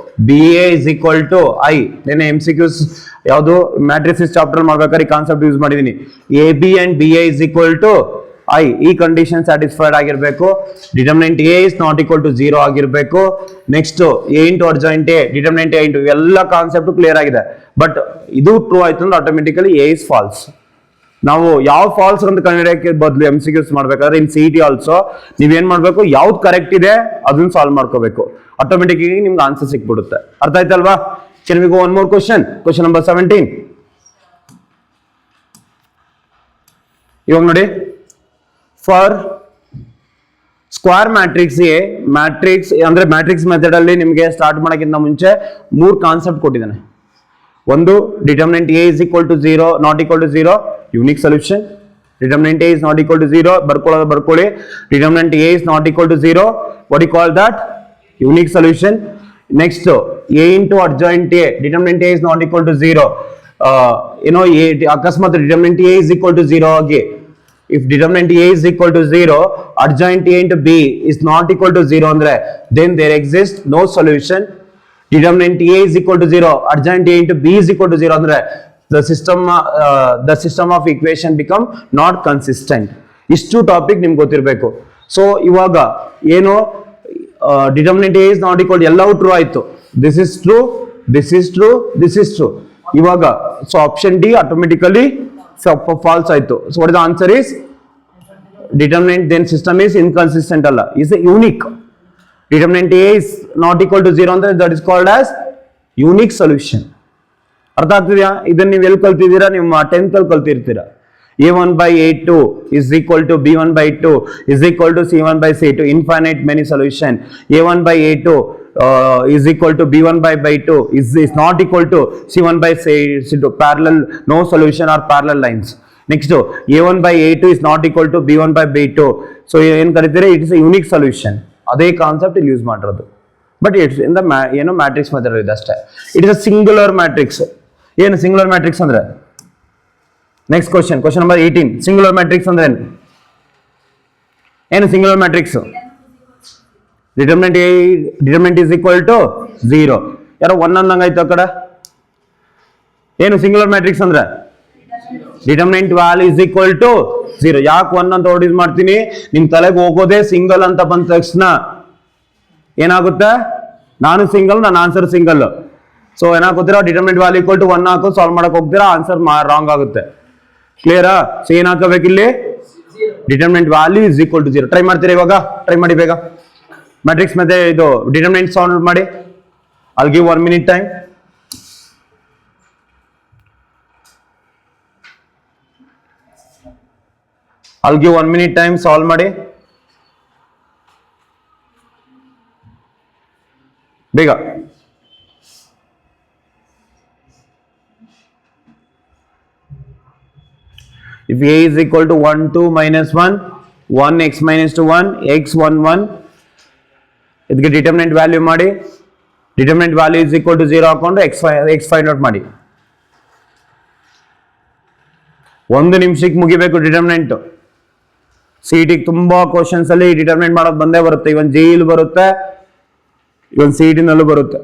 B A is equal to I. ನೆನೆ MCQs ಯಾವುದು ಮ್ಯಾಟ್ರಿಸಸ್ ಚಾಪ್ಟರ್ ಮಾಡ್ಬೇಕಾದ್ರೆ ಈ ಕಾನ್ಸೆಪ್ಟ್ ಯೂಸ್ ಮಾಡಿದೀನಿ. A B and B A is equal to I. ಈ ಕಂಡೀಷನ್ ಸ್ಯಾಟಿಸ್ಫೈಡ್ ಆಗಿರ್ಬೇಕು. Determinant A is not equal to 0 ಆಗಿರ್ಬೇಕು. Next A into adjoint A, determinant A into, ಎಲ್ಲ ಕಾನ್ಸೆಪ್ಟ್ ಕ್ಲಿಯರ್ ಆಗಿದೆ. ಬಟ್ ಇದು ಟ್ರೂ ಆಯ್ತು ಅಂದ್ರೆ ಆಟೋಮೆಟಿಕಲಿ ಎ ಇಸ್ ಫಾಲ್ಸ್. ನಾವು ಯಾವ ಫಾಲ್ಸ್ ಅಂತ ಕಂಡುಹಿಡಿಯೋಕೆ ಬದಲು MCQs ಮಾಡ್ಬೇಕಾದ್ರೆ ಇನ್ CET ಆಲ್ಸೋ ನೀವೇನ್ ಮಾಡ್ಬೇಕು? ಯಾವ್ದು ಕರೆಕ್ಟ್ ಇದೆ ಅದನ್ನ ಸಾಲ್ವ್ ಮಾಡ್ಕೋಬೇಕು. ಆಟೋಮೆಟಿಕಲಿ ನಿಮ್ಗೆ ಆನ್ಸರ್ ಸಿಕ್ಬಿಡುತ್ತೆ. ಅರ್ಥ ಆಯ್ತಲ್ವಾ? Can we go one more question? Question number 17. ಇವಾಗ ನೋಡಿ, for square matrix A, matrix ಅಂದ್ರೆ ಮ್ಯಾಟ್ರಿಕ್ಸ್ ಮೆಥಡ್ ಅಲ್ಲಿ ನಿಮಗೆ ಸ್ಟಾರ್ಟ್ ಮಾಡೋಕ್ಕಿಂತ ಮುಂಚೆ 3 ಕಾನ್ಸೆಪ್ಟ್ ಕೊಟ್ಟಿದ್ದಾನೆ. ಒಂದು, determinant A is equal to 0 not equal to 0 unique solution. Determinant A is not equal to 0 ಬರ್ಕೊಳ್ಳಿ. Determinant A is not equal to 0, what you call that? Unique solution. Next, A into adjoint A, determinant A is not equal to 0. ಅಕಸ್ಮಾತ್ determinant A is equal to 0 ಆಗಿ, if determinant A is equal to 0, adjoint A into B is not equal to 0 andre, then there exists no solution. Determinant A is equal to 0, adjoint A into B is equal to 0 andre, the system of equation become not consistent. Ishtu topic nimge ಗೊತ್ತಿರಬೇಕು. So ಇವಾಗ ಏನು, determinant A is not equal to ಎಲ್ಲವೂ ಟ್ರೂ ಆಯ್ತು. This is true, this is true, this is true. ಇವಾಗ so option D automatically false ಆಯ್ತು. So what is the answer is? Determinant then system is inconsistent ಅಲ್ಲ, is a unique. Determinant A is not equal to 0 ಅಂದ್ರೆ that is called as unique solution. ಅರ್ಥ ಆಗ್ತಿದೆಯಾ? ಇದನ್ನ ನೀವು ಎಲ್ಲಿ ಕಲ್ತಿದ್ದೀರಾ? ನಿಮ್ಮ 10th ಅಲ್ಲಿ ಕಲ್ತಿರ್ತೀರಾ. A1 by A2 is equal to B1 by 2 is equal to C1 by C2, infinite many solution. A1 by A2 is equal to B1 by 2 is not equal to C1 by C2, parallel, no solution or parallel lines. Next, A1 by A2 is not equal to B1 by B2, so ಏನು ಕರೀತೀರಾ? it is a unique solution. ಅದೇ ಕಾನ್ಸೆಪ್ಟ್ ಇಲ್ಲಿ ಯೂಸ್ ಮಾಡಿರೋದು, ಬಟ್ ಇಟ್ಸ್ ಇನ್ ದ ಏನೋ ಮ್ಯಾಟ್ರಿಕ್ಸ್ ಮೆಥಡ್ ಇದೆ ಅಷ್ಟೇ. It is a singular matrix. ಏನು ಸಿಂಗುಲರ್ ಮ್ಯಾಟ್ರಿಕ್ಸ್ ಅಂದ್ರೆ? Next question number 18. Singular matrix ಅಂದ್ರೆ ಏನು? Singular matrix determinant is equal to 0. ಯಾರೋ 1 ಅಂದಂಗಾಯ್ತು ಆ ಕಡೆ. ಏನು ಸಿಂಗುಲರ್ ಮ್ಯಾಟ್ರಿಕ್ಸ್ ಅಂದ್ರೆ? Determinant value is equal to 0. ಯಾಕೆ 1 ಅಂತ ಯೂಸ್ ಮಾಡ್ತೀನಿ? ನಿಮ್ ತಲೆಗೆ ಹೋಗೋದೇ ಸಿಂಗಲ್ ಅಂತ ಬಂದ ತಕ್ಷಣ ಏನಾಗುತ್ತೆ? ನಾನು ಸಿಂಗಲ್, ನನ್ನ ಆನ್ಸರ್ ಸಿಂಗಲ್. ಸೊ ಏನಾಗುತ್ತೀರಾ? ಡಿಟರ್ಮಿನೆಂಟ್ ವ್ಯಾಲ್ಯೂ ಈಕ್ವಲ್ ಟು 1 ಹಾಕೋ ಸಾಲ್ವ್ ಮಾಡಕ್ ಹೋಗ್ತೀರಾ, ಆನ್ಸರ್ ರಾಂಗ್ ಆಗುತ್ತೆ. ಕ್ಲಿಯರಾ? ಸೊ ಏನ್ ಹಾಕಬೇಕು ಇಲ್ಲಿ? Determinant value is equal to 0. Try ಮಾಡ್ತೀರಾ ಇವಾಗ? ಟ್ರೈ ಮಾಡಿ ಬೇಗ. ಮ್ಯಾಟ್ರಿಕ್ಸ್ ಮತ್ತೆ ಇದು ಡಿಟರ್ಮಿನೆಂಟ್ ಸಾಲ್ವ್ ಮಾಡಿ. I'll give 1 minute time. I'll give 1 minute time, solve ಮಾಡಿ ಬೇಗ. If A is equal to 1 2 minus 1 1 x minus 2 1 x 1 1, ಇದಕ್ಕೆ ಡಿಟರ್ಮಿನೆಂಟ್ ವ್ಯಾಲ್ಯೂ ಮಾಡಿ. Determinant value is equal to 0 ಹಾಕೊಂಡು x ಫೈಂಡ್ ಔಟ್ ಮಾಡಿ. 1 ನಿಮಿಷಕ್ಕೆ ಮುಗಿಬೇಕು ಡಿಟರ್ಮಿನೆಂಟ್. CET ತುಂಬಾ ಕ್ವಶನ್ಸ್ ಅಲ್ಲಿ ಡಿಟರ್ಮಿನೆಂಟ್ ಮಾಡೋದು ಬಂದೇ ಬರುತ್ತೆ. ಇವನ್ JEE ಬರುತ್ತೆ, ಇವನ್ CET ನಲ್ಲೂ ಬರುತ್ತೆ.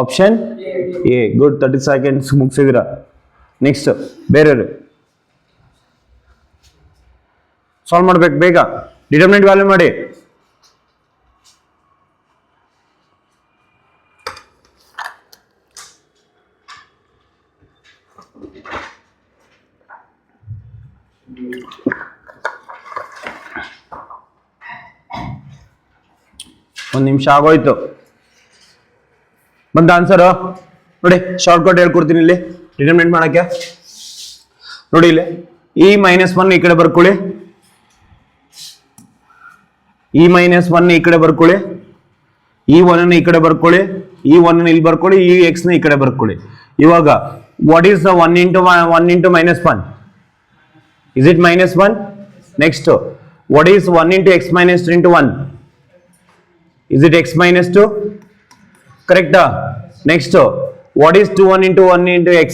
Option A. ಗುಡ್, 30 seconds ಮುಗಿಸಿದಿರಾ. ನೆಕ್ಸ್ಟ್ ಬೇರೆಯವರು ಸಾಲ್ವ್ ಮಾಡ್ಬೇಕು ಬೇಗ. ಡಿಟರ್ಮಿನೆಂಟ್ ವ್ಯಾಲ್ಯೂ ಮಾಡಿ. ಒಂದು ನಿಮಿಷ ಆಗೋಯ್ತು. ಬಂದ ಆನ್ಸರ್ ನೋಡಿ, ಶಾರ್ಟ್ ಕಟ್ ಹೇಳ್ಕೊಡ್ತೀನಿ ಇಲ್ಲಿ ಡಿಟರ್ಮಿನೆಂಟ್ ಮಾಡಕ್ಕೆ. ನೋಡಿ ಇಲ್ಲಿ E-1 ಈ ಕಡೆ ಬರ್ಕೊಳ್ಳಿ, E-1 ಈ ಕಡೆ ಬರ್ಕೊಳ್ಳಿ, E1 ಈ ಕಡೆ ಬರ್ಕೊಳ್ಳಿ, E1 ಇಲ್ಲಿ ಬರ್ಕೊಳ್ಳಿ, Ex ಈ ಕಡೆ ಬರ್ಕೊಳ್ಳಿ. ಇವಾಗ what is 1 into -1? Is it -1? Next, what is 1 into x minus 2 into 1? Is it x minus 2? Correct? Next, what is 1 into x?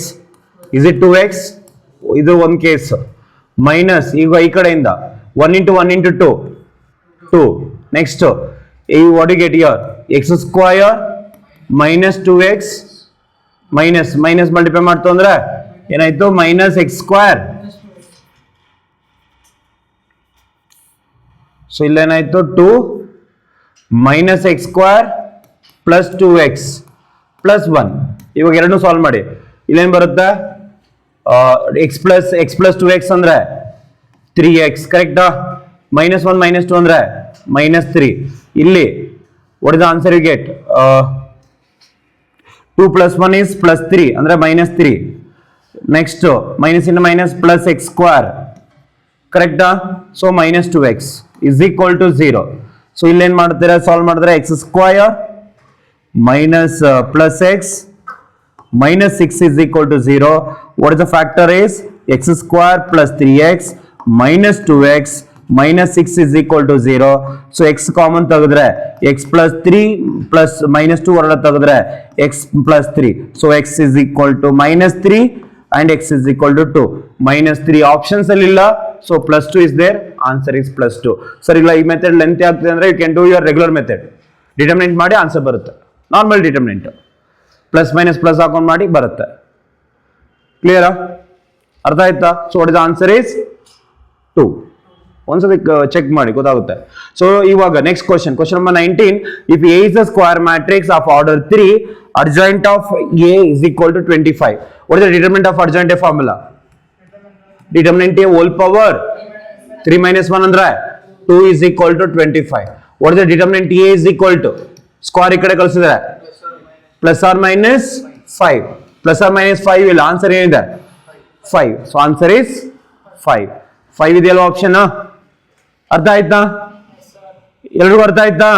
Is it 2x? ಇದು ಒಂದು ಕೇಸ್. ಮೈನಸ್ ಈಗ ಈ ಕಡೆಯಿಂದ 1 into 1 into 2 2. Next, what do you get here? X square minus 2x minus multiply ಮಾಡ್ತು ಅಂದ್ರೆ ಏನಾಯ್ತು? Minus x square. ಸೊ ಇಲ್ಲೇನಾಯ್ತು? 2 minus x square plus 2x plus 1. ಇವಾಗ ಎರಡನ್ನೂ ಸಾಲ್ವ್ ಮಾಡಿ. ಇಲ್ಲೇನು ಬರುತ್ತೆ? x plus 2x ಅಂದ್ರೆ 3x. ಕರೆಕ್ಟಾ? -1 -2 ಅಂದ್ರೆ -3. ಇಲ್ಲಿ what is the answer you get? 2 plus 1 is +3 ಅಂದ್ರೆ -3. ನೆಕ್ಸ್ಟ್ ಮೈನಸ್ ಇಂದ ಮೈನಸ್ ಪ್ಲಸ್ ಎಕ್ಸ್ ಸ್ಕ್ವೇರ್ ಕರೆಕ್ಟಾ. So minus 2x is equal to 0. So ಇಲ್ಲೇನ್ ಮಾಡ್ತೀರಾ, ಸಾಲ್ವ್ ಮಾಡಿದ್ರೆ x square minus plus x minus 6 is equal to 0. What is the factor is x square plus 3x minus 2x minus 6 is equal to 0. So x common ತಗದ್ರೆ x plus 3 plus minus 2 ಹೊರಗಡೆ ತಗದ್ರೆ x plus 3. So x is equal to minus 3 and x is equal to 2. Minus 3 options ಅಲ್ಲಿ ಇಲ್ಲ. So plus 2 is there. Answer is plus 2. Sir ಇಲ್ಲ ಈ ಮೆಥಡ್ ಲೆಂತ್ ಆಗ್ತದೆ ಅಂದ್ರೆ you can do your regular method. Determinant ಮಾಡಿ ಆನ್ಸರ್ ಬರುತ್ತೆ. Normal determinant plus minus plus ಹಾಕೊಂಡು ಮಾಡಿ ಬರುತ್ತೆ. ಕ್ಲಿಯರಾ, ಅರ್ಥ ಆಯ್ತಾ? So what is answer is 2. ಒಂದ್ಸತಿ ಚೆಕ್ ಮಾಡಿ ಗೊತ್ತಾಗುತ್ತೆ. ಸೊ ಇವಾಗ next question number 19. If A is a square matrix of order 3, adjoint of A is equal to 25. What is the determinant of adjoint A formula? Determinant A whole power 3 minus 1 ಅಂದ್ರೆ 2 is equal to 25. What is the determinant A is equal to? Square ಈ ಕಡೆ ಕಳಿಸಿದ್ರೆ plus or minus 5. Plus or minus 5 ಇಲ್ಲ, ಆನ್ಸರ್ ಏನಿದೆ 5. So answer is 5. 5 ಇದೆಯಲ್ವ ಆಪ್ಷನ್? ಅರ್ಥ ಆಯ್ತಾ ಎಲ್ರಿಗೂ? ಅರ್ಥ ಆಯ್ತಾ?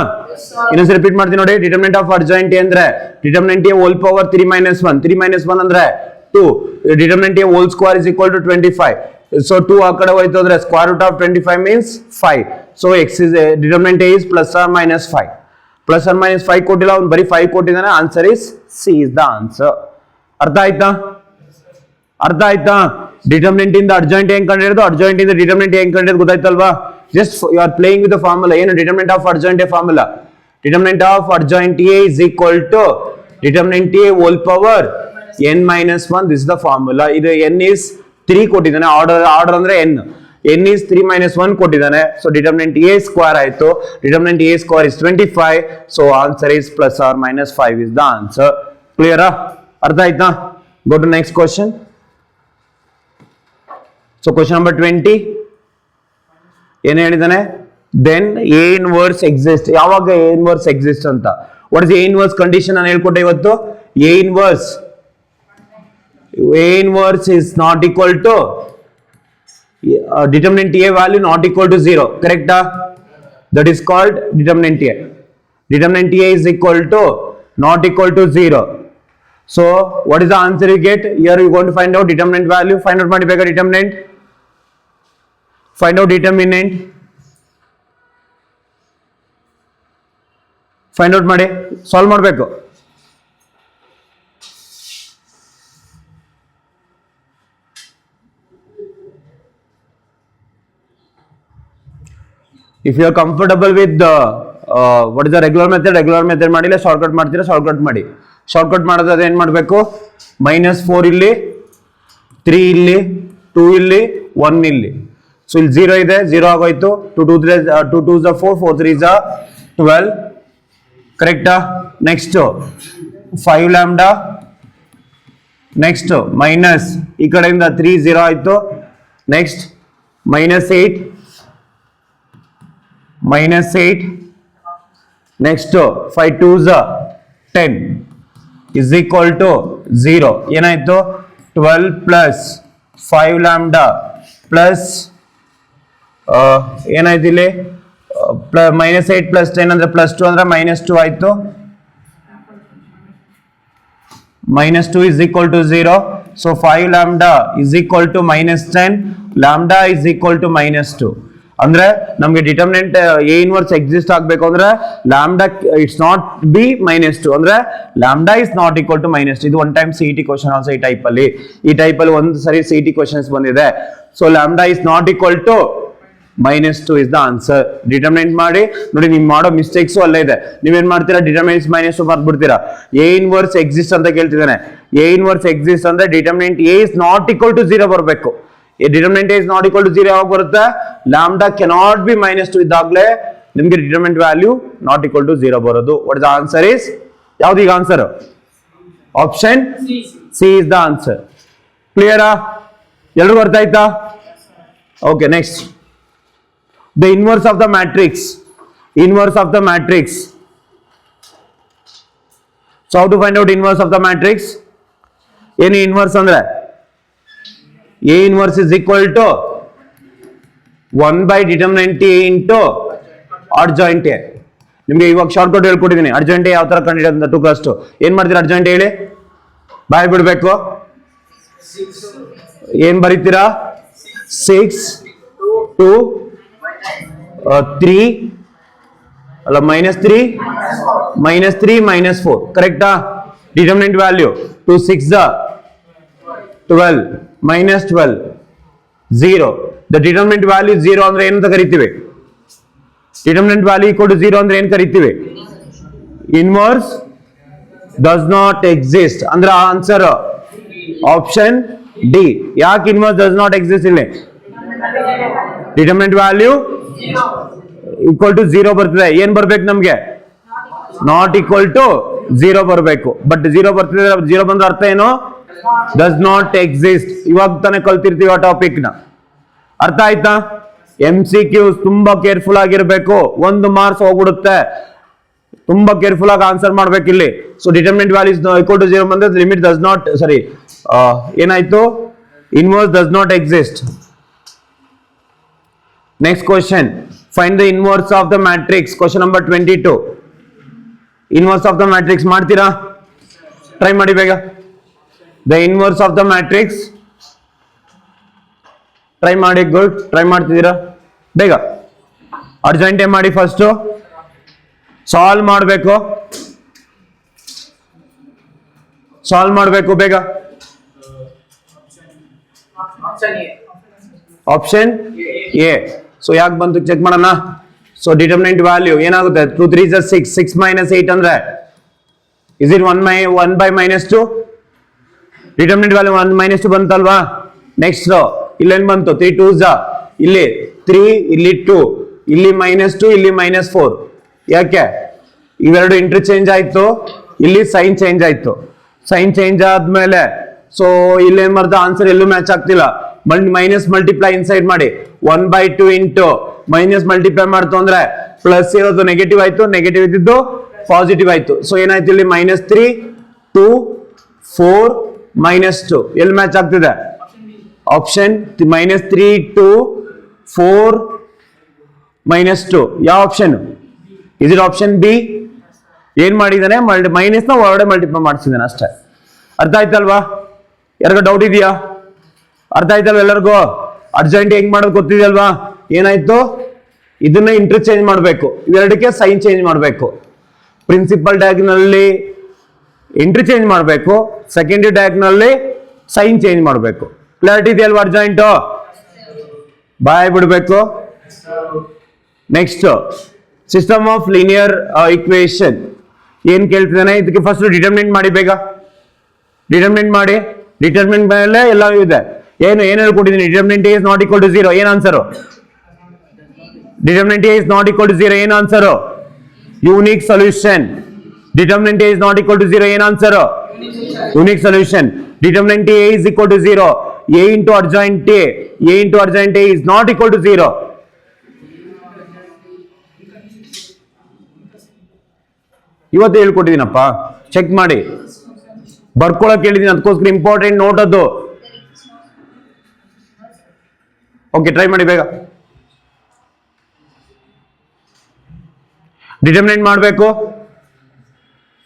ಇನ್ನೊಂದ್ಸರಿ ರಿಪೀಟ್ ಮಾಡ್ತೀನಿ ನೋಡಿ. ಡಿಟರ್ಮಿನೆಂಟ್ ಆಫ್ ಅಡ್ಜಾಯಿಂಟ್ ಎ ಅಂದ್ರೆ determinant A whole power 3 minus 1. 3 minus 1 ಅಂದ್ರೆ 2. Determinant A whole square is equal to 25. So 2 ಆ ಕಡೆ ಹೋಯ್ತು ಅಂದ್ರೆ square root of 25 means 5. So x is determinant A is plus or minus 5. Plus or minus 5 ಕೊಟ್ಟಿಲ್ಲ, ಅವ್ನು ಬರೀ 5 ಕೊಟ್ಟಿದ್ದಾನೆ. Answer is C is the answer. ಅರ್ಥ ಆಯ್ತಾ? ಅರ್ಥ ಆಯ್ತಾ? ಡಿಟರ್ಮಿನೆಂಟ್ ಇಂದ ಅಡ್ಜಾಯಿಂಟ್ ಹೆಂಗ್ ಕಂಡಿರೋದು, ಅಡ್ಜಾಯಿಂಟ್ ಇಂದ ಡಿಟರ್ಮಿನೆಂಟ್ ಹೆಂಗ್ ಕಂಡಿರೋದು ಗೊತ್ತಾಯ್ತಲ್ವಾ? Just you are playing with the formula. ಏನು determinant of adjoint A formula? Determinant of adjoint A is equal to determinant A whole power n minus 1. This is the formula. ಇದು n is 3 ಕೊಟ್ಟಿದ್ದಾನೆ. ಆರ್ಡರ್ ಅಂದ್ರೆ n is 3 minus 1 ಕೊಟ್ಟಿದ್ದಾನೆ. ಸೊ ಡಿಟರ್ಮಿನೆಂಟ್ a ಸ್ಕ್ವೇರ್ ಆಯ್ತು. Determinant a square is 25. So answer is plus or minus 5 is the answer. ಕ್ಲಿಯರಾ? ಅರ್ಥ ಆಯ್ತಾ? Go to next question. So question number 20 ಏನ್ ಹೇಳಿದಾನೆ? Then A inverse exist. ಯಾವಾಗ ಎ ಇನ್ವರ್ಸ್ ಎಕ್ಸಿಸ್ಟ್ ಅಂತ? What is A inverse condition ನಾನು ಹೇಳ್ಕೊಟ್ಟೆ ಇವತ್ತು. A inverse is not equal to determinant A value not equal to 0. Correct? That is called determinant A. Determinant A is equal to not equal to 0. So what is the answer you get? Here you are going to find out determinant value. Find out ಮಾಡಿ ಬೇಕಾ determinant. Find out determinant. Find out ಮಾಡಿ ಸಾಲ್ವ್ ಮಾಡಬೇಕು. If you are comfortable with the what is the regular method ಮಾಡಿಲ್ಲ, ಶಾರ್ಟ್ಕಟ್ ಮಾಡ್ತೀರಾ, ಶಾರ್ಟ್ಕಟ್ ಮಾಡಿ. ಶಾರ್ಟ್ಕಟ್ ಮಾಡೋದಾದ್ರೆ ಏನು ಮಾಡಬೇಕು? -4 ಇಲ್ಲಿ, 3 ಇಲ್ಲಿ, 2 ಇಲ್ಲಿ, 1 ಇಲ್ಲಿ. ಸೊ ಇಲ್ಲಿ 0 ಇದೆ, 0 ಆಗೋಯ್ತು. 2 2s are 4, 4 3s are 12. ಕರೆಕ್ಟಾ? Next 5 lambda. ನೆಕ್ಸ್ಟ್ ಮೈನಸ್ ಈ ಕಡೆಯಿಂದ 3 0 ಆಯ್ತು. Next -8 next 5 2s 10 is equal to 0. ಏನಾಯ್ತು? 12 plus 5 lambda plus ಏನಾಯ್ತು ಇಲ್ಲಿ? -8 plus 10 ಅಂದ್ರೆ +2 ಅಂದ್ರೆ -2 ಆಯ್ತು. -2 is equal to 0. So 5 lambda is equal to -10. Lambda is equal to -2. ಅಂದ್ರೆ ನಮಗೆ ಡಿಟರ್ಮಿನೆಂಟ್ ಎ ಇನ್ವರ್ಸ್ ಎಕ್ಸಿಸ್ಟ್ ಆಗಬೇಕು ಅಂದ್ರೆ ಲ್ಯಾಂಬ್ಡಾ ಇಟ್ಸ್ ನಾಟ್ ಬಿ -2 ಅಂದ್ರೆ lambda is not equal to -2. ಇದು one time CET question also ಈ ಟೈಪ್ ಅಲ್ಲಿ ಒಂದು ಸರಿ ಸಿಇಟಿ ಕ್ವಶನ್ಸ್ ಬಂದಿದೆ. So lambda is not equal to -2 is the answer. Determinant ಮಾಡಿ ನೋಡಿ, ನೀವು ಮಾಡೋ ಮಿಸ್ಟೇಕ್ಸ್ ಅಲ್ಲೇ ಇದೆ. ನೀವೇನ್ ಮಾಡ್ತೀರಾ? ಡಿಟರ್ಮಿನೆಂಟ್ -2 ಬರ್ಬಿಡ್ತೀರಾ. ಎ ಇನ್ವರ್ಸ್ ಎಕ್ಸಿಸ್ಟ್ ಅಂತ ಕೇಳ್ತಿದ್ದಾನೆ. ಎ ಇನ್ವರ್ಸ್ ಎಕ್ಸಿಸ್ಟ್ ಅಂದ್ರೆ determinant A is not equal to 0 ಬರಬೇಕು. Determinant is not equal to 0 ಯಾವಾಗ ಬರುತ್ತೆ? ಲ್ಯಾಂಬ್ಡಾ ಕೆನಾಟ್ ಬಿ -2 ಇದ್ದಾಗಲೇ ನಿಮಗೆ determinant value not equal to 0 ಬರೋದು. What is the answer is? ಯಾವ್ದು ಈಗ answer? Option C is the answer. ಕ್ಲಿಯರಾ? ಎಲ್ರಿಗೂ ಅರ್ಥ ಆಯ್ತಾ? Okay, next the inverse of the matrix. Inverse of the matrix. So how to find out inverse of the matrix? ಏನು ಇನ್ವರ್ಸ್ ಅಂದ್ರೆ A inverse is equal to 1 by determinant A into adjoint A. ನಿಮಗೆ ಇವಾಗ ಶಾರ್ಟ್ ಕಟ್ ಹೇಳ್ಕೊಟ್ಟಿದ್ದೀನಿ. ಅರ್ಜೆಂಟ್ ಯಾವ ತರ ಕಂಡಿಡಿಯೋದು ಅಂತ 2 + 2 ಏನ್ ಮಾಡ್ತೀರಾ? ಅರ್ಜೆಂಟ್ ಹೇಳಿ, ಬಾಯ್ ಬಿಡ್ಬೇಕು. ಏನ್ ಬರೀತೀರಾ? 6 2 3 ಅಲ್ಲ -3 -4 ಕರೆಕ್ಟಾ? Determinant value 2 6 12 -12 0. The determinant value 0 ಅಂದ್ರೆ ಏನಂತ ಕರಿತೀವಿ? ಡಿಟರ್ಮಿನೆಂಟ್ ವ್ಯಾಲ್ಯೂ ಈಕ್ವಲ್ ಟು 0 ಅಂದ್ರೆ ಏನ್ ಕರಿತೀವಿ? ಇನ್ವರ್ಸ್ ಡಸ್ ನಾಟ್ ಎಕ್ಸಿಸ್ಟ್ ಅಂದ್ರೆ ಆನ್ಸರ್ ಆಪ್ಷನ್ ಡಿ. ಯಾಕೆ ಇನ್ವರ್ಸ್ ಡಸ್ ನಾಟ್ ಎಕ್ಸಿಸ್ಟ್? ಇಲ್ಲಿ ಡಿಟರ್ಮಿನೆಂಟ್ ವ್ಯಾಲ್ಯೂ ಈಕ್ವಲ್ ಟು 0 ಬರ್ತದೆ. ಏನ್ ಬರ್ಬೇಕು ನಮ್ಗೆ? ನಾಟ್ ಈಕ್ವಲ್ ಟು 0 ಬರಬೇಕು. ಬಟ್ 0 ಬರ್ತಿದೆ. 0 ಬಂದ್ರೆ ಅರ್ಥ ಏನು? Does not exist. ಇವಾಗ ತಾನೇ ಕಲ್ತಿರ್ತೀವಿ ಆ ಟಾಪಿಕ್ ನ. ಅರ್ಥ ಆಯ್ತಾ? MCQ ತುಂಬಾ ಕೇರ್ಫುಲ್ ಆಗಿರ್ಬೇಕು. 1 ಮಾರ್ಕ್ಸ್ ಹೋಗ್ಬಿಡುತ್ತೆ. ತುಂಬಾ ಕೇರ್ಫುಲ್ ಆಗಿ ಆನ್ಸರ್ ಮಾಡ್ಬೇಕು ಇಲ್ಲಿ. So determinant value equal to 0 ಬಂದ್ರೆ ಲಿಮಿಟ್ ಡಸ್ ನಾಟ್ ಏನಾಯ್ತು? Inverse does not exist. Next question, find the inverse of the matrix. Question number 22. Inverse of the matrix ಮಾಡ್ತೀರಾ? ಟ್ರೈ ಮಾಡಿ ಬೇಗ. The inverse of the matrix try ಮಾಡಿ. ಗುಡ್, ಟ್ರೈ ಮಾಡ್ತಿದ್ದೀರಾ ಬೇಗ. ಅರ್ಜೆಂಟ್ ಮಾಡಿ. ಫಸ್ಟ್ ಸಾಲ್ವ್ ಮಾಡಬೇಕು. ಬೇಗ. Option A. ಸೊ ಯಾಕೆ ಬಂತು ಚೆಕ್ ಮಾಡೋಣ. ಸೊ ಡಿಟರ್ಮಿನೆಂಟ್ ವ್ಯಾಲ್ಯೂ ಏನಾಗುತ್ತೆ? 2 3 6 6 - 8 ಅಂದ್ರೆ is it 1 by -2? Determinant value 1 - 2 ಬಂತಲ್ವಾ? ನೆಕ್ಸ್ಟ್ ಇಲ್ಲೇನ್ ಬಂತು? 3 2s ಇಲ್ಲಿ 3 ಇಲ್ಲಿ 2 ಇಲ್ಲಿ -2 ಇಲ್ಲಿ -4. ಯಾಕೆ? ಇವೆರಡು ಇಂಟರ್ಚೇಂಜ್ ಆಯ್ತು. ಇಲ್ಲಿ ಸೈನ್ ಚೇಂಜ್ ಆಯ್ತು. ಸೈನ್ ಚೇಂಜ್ ಆದ್ಮೇಲೆ ಸೊ ಇಲ್ಲೇನ್ ಮಾಡ್ದ? ಆನ್ಸರ್ ಎಲ್ಲೂ ಮ್ಯಾಚ್ ಆಗ್ತಿಲ್ಲ. ಮೈನಸ್ ಮಲ್ಟಿಪ್ಲೈ ಇನ್ಸೈಡ್ ಮಾಡಿ. 1/2 ಇಂಟು ಮೈನಸ್ ಮಲ್ಟಿಪ್ಲೈ ಮಾಡ್ತು ಅಂದ್ರೆ ಪ್ಲಸ್ ಇರೋದು ನೆಗೆಟಿವ್ ಆಯ್ತು, ನೆಗೆಟಿವ್ ಇದ್ದಿದ್ದು ಪಾಸಿಟಿವ್ ಆಯ್ತು. ಸೊ ಏನಾಯ್ತು ಇಲ್ಲಿ? -3 2 4 -2 ಎಲ್ಲಿ ಮ್ಯಾಚ್ ಆಗ್ತಿದೆ? ಆಪ್ಷನ್ -3 2 4 -2. ಯಾವ option? Is it option B? ಏನ್ ಮಾಡಿದಾನೆ? ಮೈನಸ್ ನ ಹೊರಗಡೆ ಮಲ್ಟಿಪ್ಲೈ ಮಾಡಿಸಿದಾನೆ ಅಷ್ಟೇ. ಅರ್ಥ ಆಯ್ತಲ್ವಾ? ಯಾರಿಗ ಡೌಟ್ ಇದೆಯಾ? ಅರ್ಥ ಆಯ್ತಲ್ವ ಎಲ್ಲರಿಗೂ? ಅರ್ಜೆಂಟ್ ಹೆಂಗ್ ಮಾಡೋದು ಗೊತ್ತಿದೆಯಲ್ವಾ? ಏನಾಯ್ತು? ಇದನ್ನ ಇಂಟರ್ಚೇಂಜ್ ಮಾಡಬೇಕು. ಇವೆರಡಕ್ಕೆ ಸೈನ್ ಚೇಂಜ್ ಮಾಡಬೇಕು. ಪ್ರಿನ್ಸಿಪಲ್ ಡಯಾಗ್ನಲ್ಲಿ ಇಂಟರ್ಚೇಂಜ್ ಮಾಡಬೇಕು. ಸೆಕೆಂಡರಿ ಡಯಾಗ್ನಲ್ಲಿ ಸೈನ್ ಚೇಂಜ್ ಮಾಡಬೇಕು. ಕ್ಲಾರಿಟಿ ಇದೆಯಲ್ವಾ? ಅರ್ಜೆಂಟ್ ಬಾಯ್ ಬಿಡ್ಬೇಕು. Next system of linear equation ಏನ್ ಕೇಳ್ತಿದ್ದಾನೆ? ಇದಕ್ಕೆ ಫಸ್ಟ್ ಡಿಟರ್ಮಿನೆಂಟ್ ಮಾಡಿ ಬೇಗ. ಡಿಟರ್ಮಿನೆಂಟ್ ಮಾಡಿ. ಡಿಟರ್ಮಿನೆಂಟ್ ಮೇಲೆ ಎಲ್ಲ ಇದೆ. ಏನು ಹೇಳ್ಕೊಟ್ಟಿದ್ದೀನಿ? Determinant A is not equal to 0. ಏನ್ answer? Determinant A is not equal to 0. ಏನ್ answer? Unique solution. Determinant A is not equal to 0. ಏನ್ answer? Unique solution. Determinant A is equal to 0. A into adjoint A. A into adjoint A is not equal to 0. ಇವತ್ತು ಹೇಳ್ಕೊಟ್ಟಿದ್ದೀನಪ್ಪ, ಚೆಕ್ ಮಾಡಿ. ಬರ್ಕೊಳಕ್ ಹೇಳಿದೀನಿ, ಅದಕ್ಕೋಸ್ಕರ ಇಂಪಾರ್ಟೆಂಟ್ ನೋಟ್ ಅದು. ಓಕೆ, ಟ್ರೈ ಮಾಡಿ ಬೇಗ. ಡಿಟರ್ಮಿನೆಂಟ್ ಮಾಡಬೇಕು.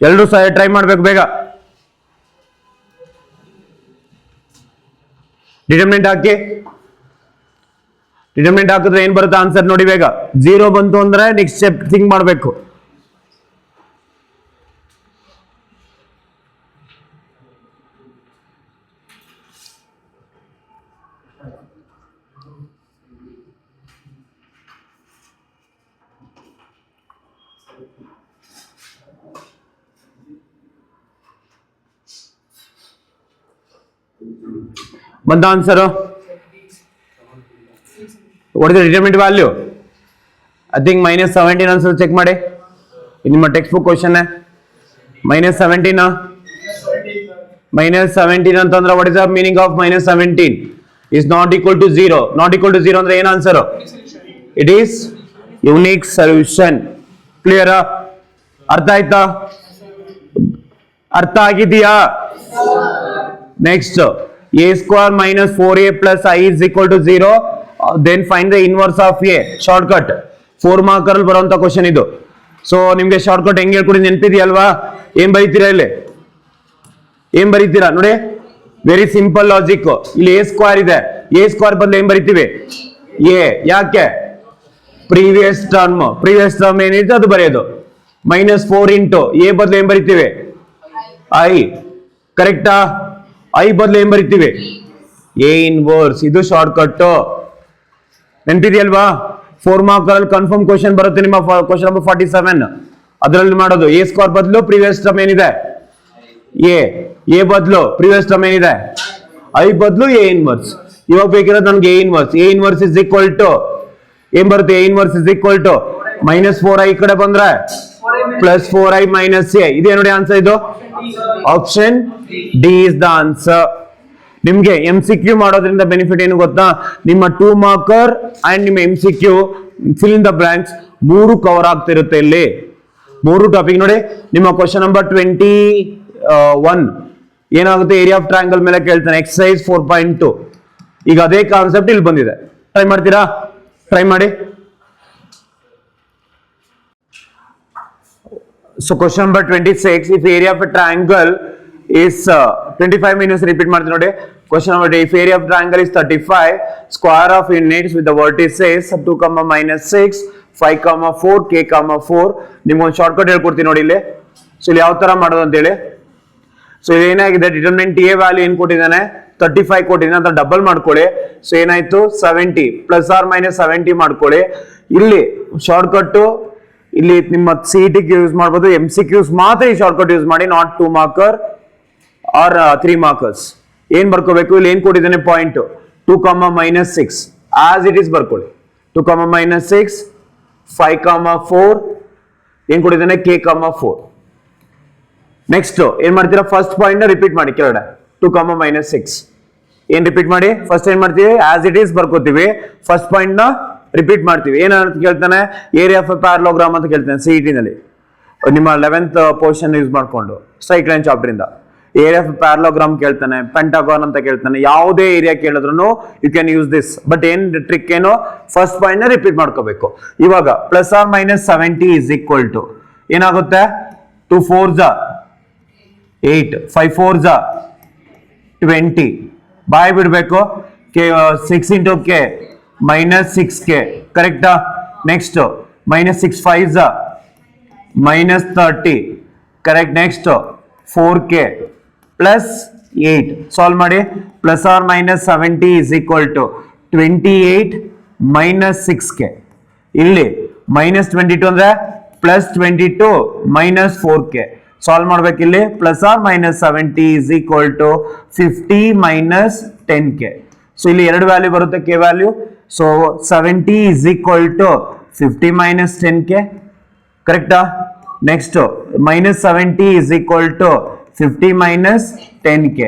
ಎಲ್ಲರೂ ಸಹ ಟ್ರೈ ಮಾಡಬೇಕು ಬೇಗ. ಡಿಟರ್ಮಿನೆಂಟ್ ಹಾಕಿ. ಡಿಟರ್ಮಿನೆಂಟ್ ಹಾಕಿದ್ರೆ ಏನ್ ಬರುತ್ತೆ ಆನ್ಸರ್ ನೋಡಿ ಬೇಗ. 0 ಬಂತು ಅಂದ್ರೆ ನೆಕ್ಸ್ಟ್ ಸ್ಟೆಪ್ ಥಿಂಕ್ ಮಾಡಬೇಕು. ಬಂದ answer? What is the determinant value? I think -17 answer check ಮಾಡಿ. ನಿಮ್ಮ ಟೆಕ್ಸ್ಟ್ ಬುಕ್ ಕ್ವಶನ್ -17 ಅಂತಂದ್ರೆ what is the meaning of -17? Is not equal to 0. Not equal to 0 ಅಂದ್ರೆ ಏನ್ ಆನ್ಸರ್? It is unique solution. Clear? ಅರ್ಥ ಆಯ್ತಾ? ಅರ್ಥ ಆಗಿದೆಯಾ? Next a square minus 4a plus I is equal to 0. Then find the inverse of a. Shortcut 4 marker ಅಲ್ಲಿ ಬರುವಂತ ಕ್ವಶನ್ ಇದು. ಸೊ ನಿಮ್ಗೆ ಶಾರ್ಟ್ಕಟ್ ಹೆಂಗೆ ಹೇಳ್ಕೊಡಿ ನೆನಪಿದೆಯಲ್ವಾ? ಏನ್ ಬರೀತೀರಾ ಇಲ್ಲಿ? ಏನ್ ಬರೀತೀರಾ ನೋಡಿ, ವೆರಿ ಸಿಂಪಲ್ ಲಾಜಿಕ್. ಇಲ್ಲಿ ಎ ಸ್ಕ್ವೇರ್ ಇದೆ, ಎ ಸ್ಕ್ವೇರ್ ಬದಲು ಏನ್ ಬರೀತೀವಿ? ಎ. ಯಾಕೆ? ಪ್ರೀವಿಯಸ್ ಟರ್ಮ್ ಏನಿದೆ ಅದು ಬರೆಯೋದು. -4 ಇಂಟು ಎ ಬದಲು ಏನ್ ಬರೀತೀವಿ? ಐ. ಕರೆಕ್ಟಾ? ಐ ಬದಲು ಏನ್ ಬರೀತೀವಿ? A inverse. ಇದು ಶಾರ್ಟ್ಕಟ್. ನೆನಪಿದೆಯಲ್ವಾ? 4 ಮಾರ್ಕರ್ ಅಲ್ಲಿ ಕನ್ಫರ್ಮ್ ಕ್ವಶನ್ ಬರುತ್ತೆ ನಿಮ್ಮ ಕ್ವಶನ್ ನಂಬರ್ 47. ಅದರಲ್ಲಿ ಮಾಡೋದು ಎ ಸ್ಕ್ವೇರ್ ಬದಲು ಪ್ರೀವಿಯಸ್ ಟರ್ಮ್ ಏನಿದೆ? ಎ ಬದಲು ಪ್ರೀವಿಯಸ್ ಟರ್ಮ್ ಏನಿದೆ? ಐ ಬದಲು ಎ ಇನ್ವರ್ಸ್. ಇವಾಗ ಬೇಕಿರೋದು ನನ್ಗೆ A inverse. A inverse is equal to ಏನ್ ಬರುತ್ತೆ? A inverse is equal to -4i ಈ ಕಡೆ ಬಂದ್ರೆ +4i - a. ಇದೇ ನೋಡಿ ಆನ್ಸರ್. ಇದು option D is the answer. ನಿಮ್ಗೆ MCQ ಮಾಡೋದ್ರಿಂದ ಬೆನಿಫಿಟ್ ಏನು ಗೊತ್ತಾ? ನಿಮ್ಮ 2 ಮಾರ್ಕರ್ ಅಂಡ್ ನಿಮ್ಮ MCQ fill in the blanks 3 cover ಆಗ್ತಿರುತ್ತೆ. ಇಲ್ಲಿ 3 ಟಾಪಿಕ್ ನೋಡಿ. ನಿಮ್ಮ ಕ್ವಶನ್ ನಂಬರ್ 21 ಏನಾಗುತ್ತೆ? ಏರಿಯಾ ಆಫ್ ಟ್ರಯಾಂಗಲ್ ಮೇಲೆ ಕೇಳ್ತಾನೆ, ಎಕ್ಸರ್ಸೈಸ್ 4.2. ಈಗ ಅದೇ ಕಾನ್ಸೆಪ್ಟ್ ಇಲ್ಲಿ ಬಂದಿದೆ. ಟ್ರೈ ಮಾಡ್ತೀರಾ? ಟ್ರೈ ಮಾಡಿ. So question number 26, if area of a triangle is 25 minutes repeat ಮಾಡ್ತೀನಿ ನೋಡಿ. Question number 8, if area of triangle is 35, square of units with the vertices 2, -6, 5, 4, k, 4. ನಿಮ್ಗೆ ಒಂದು ಶಾರ್ಟ್ಕಟ್ ಹೇಳ್ಕೊಡ್ತೀನಿ ನೋಡಿ ಇಲ್ಲಿ. ಸೊ ಇಲ್ಲಿ ಯಾವ ತರ ಮಾಡೋದು ಅಂತ ಹೇಳಿ. ಸೊ ಏನಾಗಿದೆ, ಡಿಟರ್ಮಿನೆಂಟ್ ಎ ವ್ಯಾಲ್ಯೂ ಏನ್ ಕೊಟ್ಟಿದ್ದಾನೆ? 35 ಕೊಟ್ಟಿದ್ದಾನೆ ಅಂತ ಡಬಲ್ ಮಾಡ್ಕೊಳ್ಳಿ. ಸೊ ಏನಾಯ್ತು? 70 ± 70 ಮಾಡ್ಕೊಳ್ಳಿ. ಇಲ್ಲಿ ಶಾರ್ಟ್ಕಟ್ ಇಲ್ಲಿ ನಿಮ್ಮ CET ಯೂಸ್ ಮಾಡಬಹುದು. MCQs ಮಾತ್ರ ಈ ಶಾರ್ಟ್ಕಟ್ ಯೂಸ್ ಮಾಡಿ, ನಾಟ್ 2 ಮಾರ್ಕರ್ ಆರ್ 3 ಮಾರ್ಕರ್ಸ್. ಏನ್ ಬರ್ಕೋಬೇಕು? ಇಲ್ಲಿ ಏನ್ ಕೊಟ್ಟಿದ್ದಾನೆ ಪಾಯಿಂಟ್? 2, -6 ಆಸ್ ಇಟ್ ಇಸ್ ಬರ್ಕೊಳ್ಳಿ. 2, -6, 5, 4 ಏನ್ ಕೊಟ್ಟಿದ್ದಾನೆ? k, 4. ನೆಕ್ಸ್ಟ್ ಏನ್ ಮಾಡ್ತೀರಾ? ಫಸ್ಟ್ ಪಾಯಿಂಟ್ ನ ರಿಪೀಟ್ ಮಾಡಿ ಕೆಳಗಡೆ. 2, -6 ಏನ್ ರಿಪೀಟ್ ಮಾಡಿ? ಫಸ್ಟ್ ಏನ್ ಮಾಡ್ತೀವಿ? ಆಸ್ ಇಟ್ ಈಸ್ ಬರ್ಕೋತೀವಿ. ಫಸ್ಟ್ ಪಾಯಿಂಟ್ ನ ರಿಪೀಟ್ ಮಾಡ್ತೀವಿ. ಏನಂತ ಕೇಳ್ತಾನೆ? ಏರಿಯಾ ಆಫ್ ಎ ಪ್ಯಾರಲೋಗ್ರಾಮ್ ಅಂತ ಕೇಳ್ತಾನೆ CET ನಲ್ಲಿ. ನಿಮ್ಮ 11th ಪೋರ್ಷನ್ ಯೂಸ್ ಮಾಡ್ಕೊಂಡು ಸ್ಟ್ರೈಟ್ ಲೈನ್ ಚಾಪ್ಟರ್ ಇಂದ ಏರಿಯಾ ಆಫ್ ಪ್ಯಾರಲೋಗ್ರಾಮ್ ಕೇಳ್ತಾನೆ, ಪೆಂಟಾಗಾನ್ ಅಂತ ಕೇಳ್ತಾನೆ. ಯಾವುದೇ ಏರಿಯಾ ಕೇಳಿದ್ರು you can use this. But ಏನ್ ಟ್ರಿಕ್ ಏನು? ಫಸ್ಟ್ ಪಾಯಿಂಟ್ ನ ರಿಪೀಟ್ ಮಾಡ್ಕೋಬೇಕು. ಇವಾಗ ± 70 ಇಸ್ ಈಕ್ವಲ್ ಟು ಏನಾಗುತ್ತೆ? 2 4s 8, 5 4s 20 ಬಾಯ್ ಬಿಡ್ಬೇಕು. 6 ಇಂಟು k -6k. ಕರೆಕ್ಟಾ? Next -6 5s -30. Correct. Next 4k +8. Solve ಮಾಡಿ. ± 70 ಇಸ್ ಈಕ್ವಲ್ ಟು 28 - 6k. ಇಲ್ಲಿ -22 ಅಂದ್ರೆ +22 -4k. ಸಾಲ್ವ್ ಮಾಡ್ಬೇಕು. ಇಲ್ಲಿ ± 70 is equal to 50 - 10k. So ಇಲ್ಲಿ 2 ವ್ಯಾಲ್ಯೂ ಬರುತ್ತೆ, k value. So 70 is equal to 50 - 10k. ಕರೆಕ್ಟಾ? Next -70 is equal to 50 - 10k.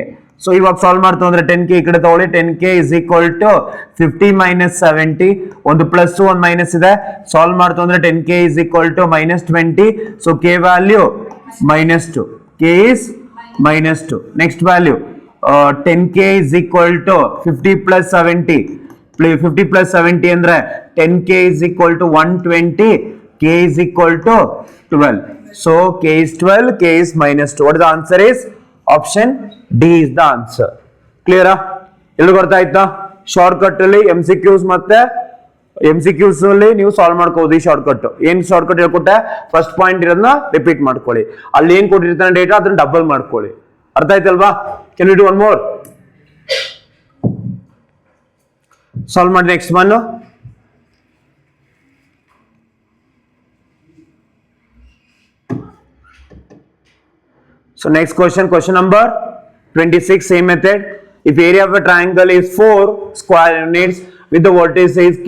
So ಇವಾಗ ಸಾಲ್ವ್ ಮಾಡ್ತಾ ಅಂದ್ರೆ 10k ಈ ಕಡೆ ತಗೊಳ್ಳಿ. 10k is equal to 50 - 70. ಒಂದು ಪ್ಲಸ್ ಒಂದು ಮೈನಸ್ ಇದೆ. ಸಾಲ್ವ್ ಮಾಡ್ತಾ ಅಂದ್ರೆ 10k is equal to -20. So k value -2. k is -2. Next value 10k is equal to 50 + 70. 50 + 70 ಅಂದ್ರೆ 10k is equal to 120. k is equal to 12. So k is 12, k is -2. What is the answer is? Option D is the answer. Clear? ಎಲ್ರಿಗೂ ಅರ್ಥ ಆಯ್ತಾ? ಶಾರ್ಟ್ಕಟ್ ಅಲ್ಲಿ MCQs ಮತ್ತೆ MCQs ಅಲ್ಲಿ ನೀವು ಸಾಲ್ವ್ ಮಾಡ್ಕೋಬಹುದು. ಈ ಶಾರ್ಟ್ಕಟ್ ಏನ್ ಶಾರ್ಟ್ಕಟ್ ಹೇಳ್ಕೊಟ್ಟೆ? ಫಸ್ಟ್ ಪಾಯಿಂಟ್ ಇರೋದನ್ನ ರಿಪೀಟ್ ಮಾಡ್ಕೊಳ್ಳಿ. ಅಲ್ಲಿ ಏನ್ ಕೊಟ್ಟಿರ್ತಾನೆ ಡೇಟಾ ಅದನ್ನ ಡಬಲ್ ಮಾಡ್ಕೊಳ್ಳಿ. ಅರ್ಥ ಆಯ್ತಲ್ವಾ? Can we do one more? Solve ಮಾಡಿ next one. So next question number 26, same method. If area of a triangle is 4 square units with the vertices k,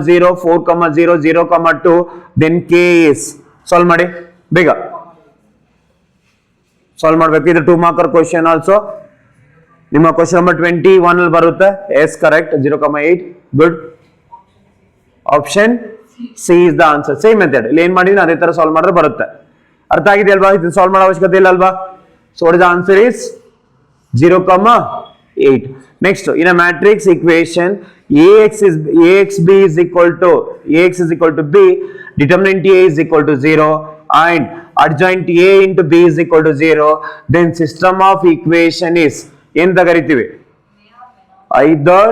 0, 4, 0, 0, 2, then k is. Solve ಮಾಡಿ ಬೇಗ. ಸಾಲ್ವ್ ಮಾಡಬೇಕು. ಇದು 2 ಮಾರ್ಕರ್ ಕ್ವಶನ್ ಆಲ್ಸೋ. ನಿಮ್ಮ ಕ್ವಶನ್ ನಂಬರ್ 21 ಅಲ್ಲಿ ಬರುತ್ತೆ. Yes correct. 0,8 good. Option C is the answer. Same method ಇಲ್ಲಿ ಏನ್ ಮಾಡಿದ್ರೆ ಅದೇ ತರ ಸಾಲ್ವ್ ಮಾಡಿದ್ರೆ ಬರುತ್ತೆ. ಅರ್ಥ ಆಗಿದೆ ಅಲ್ವಾ? ಇದನ್ನ ಸಾಲ್ವ್ ಮಾಡೋ ಅವಶ್ಯಕತೆ ಇಲ್ಲ ಅಲ್ವಾ? So what is the answer is 0,8. 8. Next, in a matrix equation, AXB is equal to B, determinant A is equal to 0, and adjoint A into B is equal to 0, then system of equation is ಎಂತ ಕರಿತೀವಿ? Either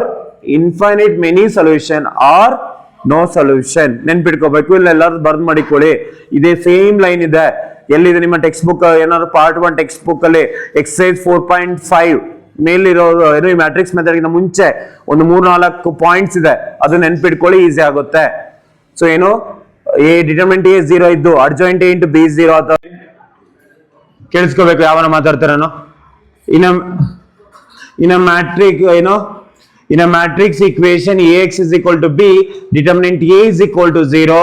infinite many solution or no solution. ನೆನ್ಪಿಟ್ಕೋಬೇಕು, ಇಲ್ಲ ಎಲ್ಲರೂ ಬರ್ದ್ ಮಾಡಿಕೊಳ್ಳಿ. ಇದೇ ಸೇಮ್ ಲೈನ್ ಇದೆ, ಎಲ್ಲಿದೆ ನಿಮ್ಮ ಟೆಕ್ಸ್ಟ್ ಬುಕ್, ಏನಾದ್ರು ಪಾರ್ಟ್ 1 ಟೆಕ್ಸ್ಟ್ ಬುಕ್ ಅಲ್ಲಿ ಎಕ್ಸರ್ಸೈಸ್ 4.5 ಮೇಲಿರೋ ಏನು ಈ ಮ್ಯಾಟ್ರಿಕ್ಸ್ ಮೆಥಡ್ ಗಿಂತ ಮುಂಚೆ ಒಂದು 3-4 ಪಾಯಿಂಟ್ಸ್ ಇದೆ, ಅದು ನೆನ್ಪಿಟ್ಕೊಳ್ಳಿ, ಈಸಿ ಆಗುತ್ತೆ. ಸೊ ಏನು ಎ ಡಿಟರ್ಮಿನೆಂಟ್ ಎ 0 ಇದ್ದು ಅಡ್ಜಾಯಿಂಟ್ ಎ ಇಂಟು ಬಿ 0 ಅಥವಾ ಕೇಳಿಸ್ಕೋಬೇಕು ಯಾವನ ಮಾತಾಡ್ತಾರೇನೋ. in a matrix in a matrix equation Ax is equal to B, determinant A is equal to 0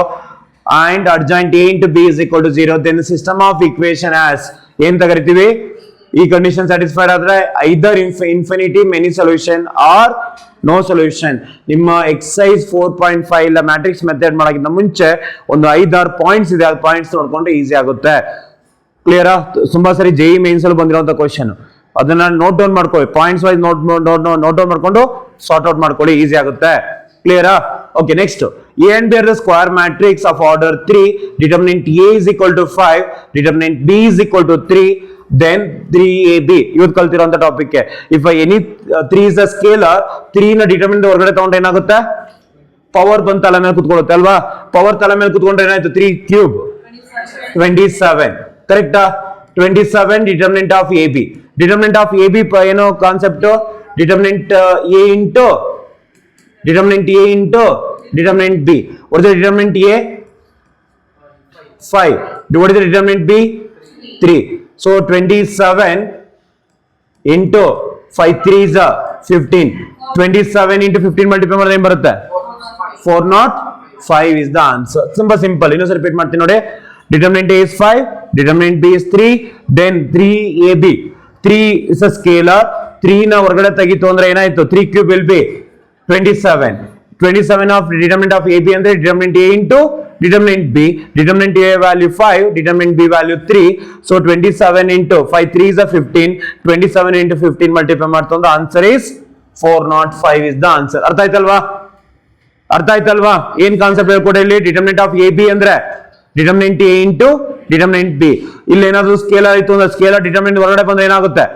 and adjoint A into B is equal to 0, then the system of equation as ಏನು ತಗರಿತೀವಿ? ಈ ಕಂಡೀಷನ್ ಸ್ಯಾಟಿಸ್ಫೈಡ್ ಆದ್ರೆ either infinity many solution or no solution. ನಿಮ್ಮ ಎಕ್ಸರ್ಸೈಸ್ 4.5 ಇಲ್ಲ ಮ್ಯಾಟ್ರಿಕ್ಸ್ ಮೆಥಡ್ ಮಾಡೋಕ್ಕಿಂತ ಮುಂಚೆ ಒಂದು 5-6 ಪಾಯಿಂಟ್ಸ್ ಇದೆ, ಆ ಪಾಯಿಂಟ್ಸ್ ನೋಡ್ಕೊಂಡು ಈಸಿ ಆಗುತ್ತೆ. ಕ್ಲಿಯರಾ? ತುಂಬಾ ಸರಿ JEE ಮೇನ್ಸ್ ಅಲ್ಲಿ ಬಂದಿರುವಂತ ಕ್ವಶನ್, ಅದನ್ನ ನೋಟ್ ಡೌನ್ ಮಾಡ್ಕೊಳ್ಳಿ, ಪಾಯಿಂಟ್ಸ್ ವೈಸ್ ನೋಟ್ ಡೌನ್ ಮಾಡ್ಕೊಂಡು ಸಾರ್ಟ್ ಔಟ್ ಮಾಡ್ಕೊಳ್ಳಿ, ಈಸಿ ಆಗುತ್ತೆ. ಕ್ಲಿಯರಾ? Okay, next A and B are the square matrix of order 3, determinant A is equal to 5, determinant B is equal to 3, then 3AB. ಇವತ್ತು ಕಲ್ತಿರೋಂತ topic. If any 3 is a scalar, 3 ನ ಡಿಟರ್ಮಿನೆಂಟ್ ಹೊರಗಡೆ ತಗೊಂಡ್ರೆ ಏನಾಗುತ್ತೆ? ಪವರ್ ಬಂದು ತಲೆ ಮೇಲೆ ಕುತ್ಕೊಳ್ಳುತ್ತೆ ಅಲ್ವಾ? ಪವರ್ ತಲೆ ಮೇಲೆ ಕುತ್ಕೊಂಡ್ರೆ ಏನಾಯ್ತು? 3 ಕ್ಯೂಬ್ 27. ಕರೆಕ್ಟಾ? 27 determinant of AB. Determinant of AB ಏನೋ concept? Determinant A into determinant B. What is the determinant A? 5. What is the determinant B? 3. So 27 into 5 3 is 15. 27 into 15 multiply ಮಾಡಿದ್ರೆ ಏನು ಬರುತ್ತೆ? 405 is the answer. Simple. ಇನ್ನೊಂದು ರಿಪೀಟ್ ಮಾಡ್ತೀನಿ ನೋಡಿ. Determinant A is 5, determinant B is 3, then 3AB. 3 is a scalar. 3 ನ ಹೊರಗಡೆ ತೆಗಿತು ಅಂದ್ರೆ ಏನಾಯ್ತು? 3 cube will be 27. 27 of determinant of AB ಅಂದ್ರೆ determinant A into determinant B. Determinant A value 5, determinant B value 3. So 27 into 5 3 is a 15. 27 into 15 multiply ಮಾಡ್ತಂದ್ರೆ the answer is 405 is the answer. ಅರ್ಥ ಆಯ್ತಲ್ವಾ? ಏನ್ ಕಾನ್ಸೆಪ್ಟ್ ಹೇಳ್ಕೊಡಿ ಇಲ್ಲಿ? determinant of AB ಅಂದ್ರೆ determinant A into determinant B. ಇಲ್ಲಿ ಏನಾದ್ರು ಸ್ಕೇಲರ್ ಆಯ್ತು ಅಂದ್ರೆ ಸ್ಕೇಲರ್ ಡಿಟರ್ಮಿನೆಂಟ್ ಹೊರಗಡೆ ಬಂದ್ರೆ ಏನಾಗುತ್ತೆ?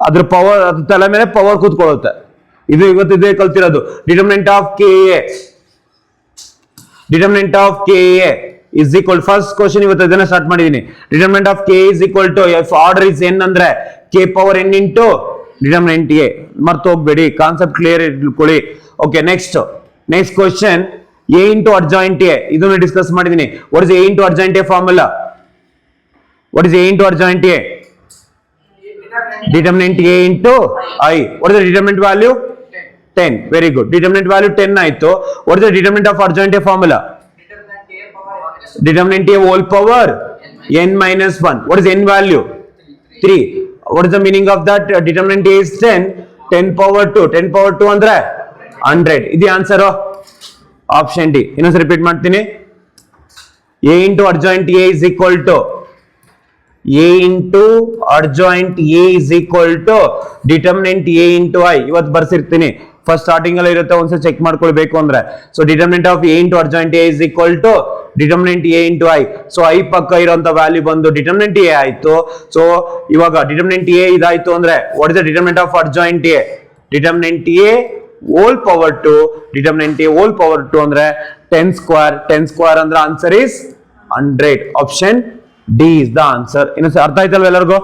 ಅದ್ರ ಪವರ್, ಅದ್ರ ತಲೆ ಮೇಲೆ ಪವರ್ ಕೂತ್ಕೊಳ್ಳುತ್ತೆ. ಇದು ಇವತ್ತು ಇದೇ ಕಲ್ತಿರೋದು. Determinant of KA is equal, first question ಇವತ್ತು ಇದನ್ನ ಸ್ಟಾರ್ಟ್ ಮಾಡಿದೀನಿ. Determinant of KA is equal to, if order is n ಅಂದ್ರೆ K power n into determinant A. ಮರ್ತು ಹೋಗ್ಬೇಡಿ, ಕಾನ್ಸೆಪ್ಟ್ ಕ್ಲಿಯರ್ ಇಟ್ಕೊಳ್ಳಿ. Okay, next question A into adjoint A. ಇದನ್ನು ಡಿಸ್ಕಸ್ ಮಾಡಿದೀನಿ. What is A into adjoint A formula? What is A into adjoint A? Determinant A into I. What is the determinant value? 10. Very good. Determinant value 10 ಆಯ್ತು. What is the determinant of adjoint A formula? Determinant A whole power n minus 1. What is n value? 3. What is the meaning of that? Determinant A is 10. 10 power 2. 10 power 2 ಅಂದ್ರೆ 100. ಇದು ಆನ್ಸರ್ ಆಪ್ಷನ್ ಡಿ. ಇನ್ನೊಂದು ರಿಪೀಟ್ ಮಾಡ್ತೀನಿ. A into adjoint A is equal to adjoint A is equal to determinant A into I. ಇವತ್ತು ಬರ್ಸಿರ್ತೀನಿ, ಫಸ್ಟ್ ಸ್ಟಾರ್ಟಿಂಗ್ ಅಲ್ಲಿ ಇರುತ್ತೆ, ಒಂದ್ಸಲ ಚೆಕ್ ಮಾಡ್ಕೊಳ್ಬೇಕು ಅಂದ್ರೆ. So determinant of A into adjoint A is equal to determinant A into I. So I ಪಕ್ಕ ಇರುವಂತ ವ್ಯಾಲ್ಯೂ ಬಂದು ಡಿಟರ್ಮಿನೆಂಟ್ A ಆಯ್ತು. ಸೊ ಇವಾಗ ಡಿಟರ್ಮಿನೆಂಟ್ A ಇದಾಯ್ತು ಅಂದ್ರೆ what is the determinant of adjoint A? Determinant A whole power 2. Determinant A whole power 2 ಅಂದ್ರೆ 10 square. 10 square ಅಂದ್ರೆ answer is 100. Option D is the answer. ಇನ್ನು ಅರ್ಥ ಆಯ್ತಲ್ವ ಎಲ್ಲರಿಗೂ?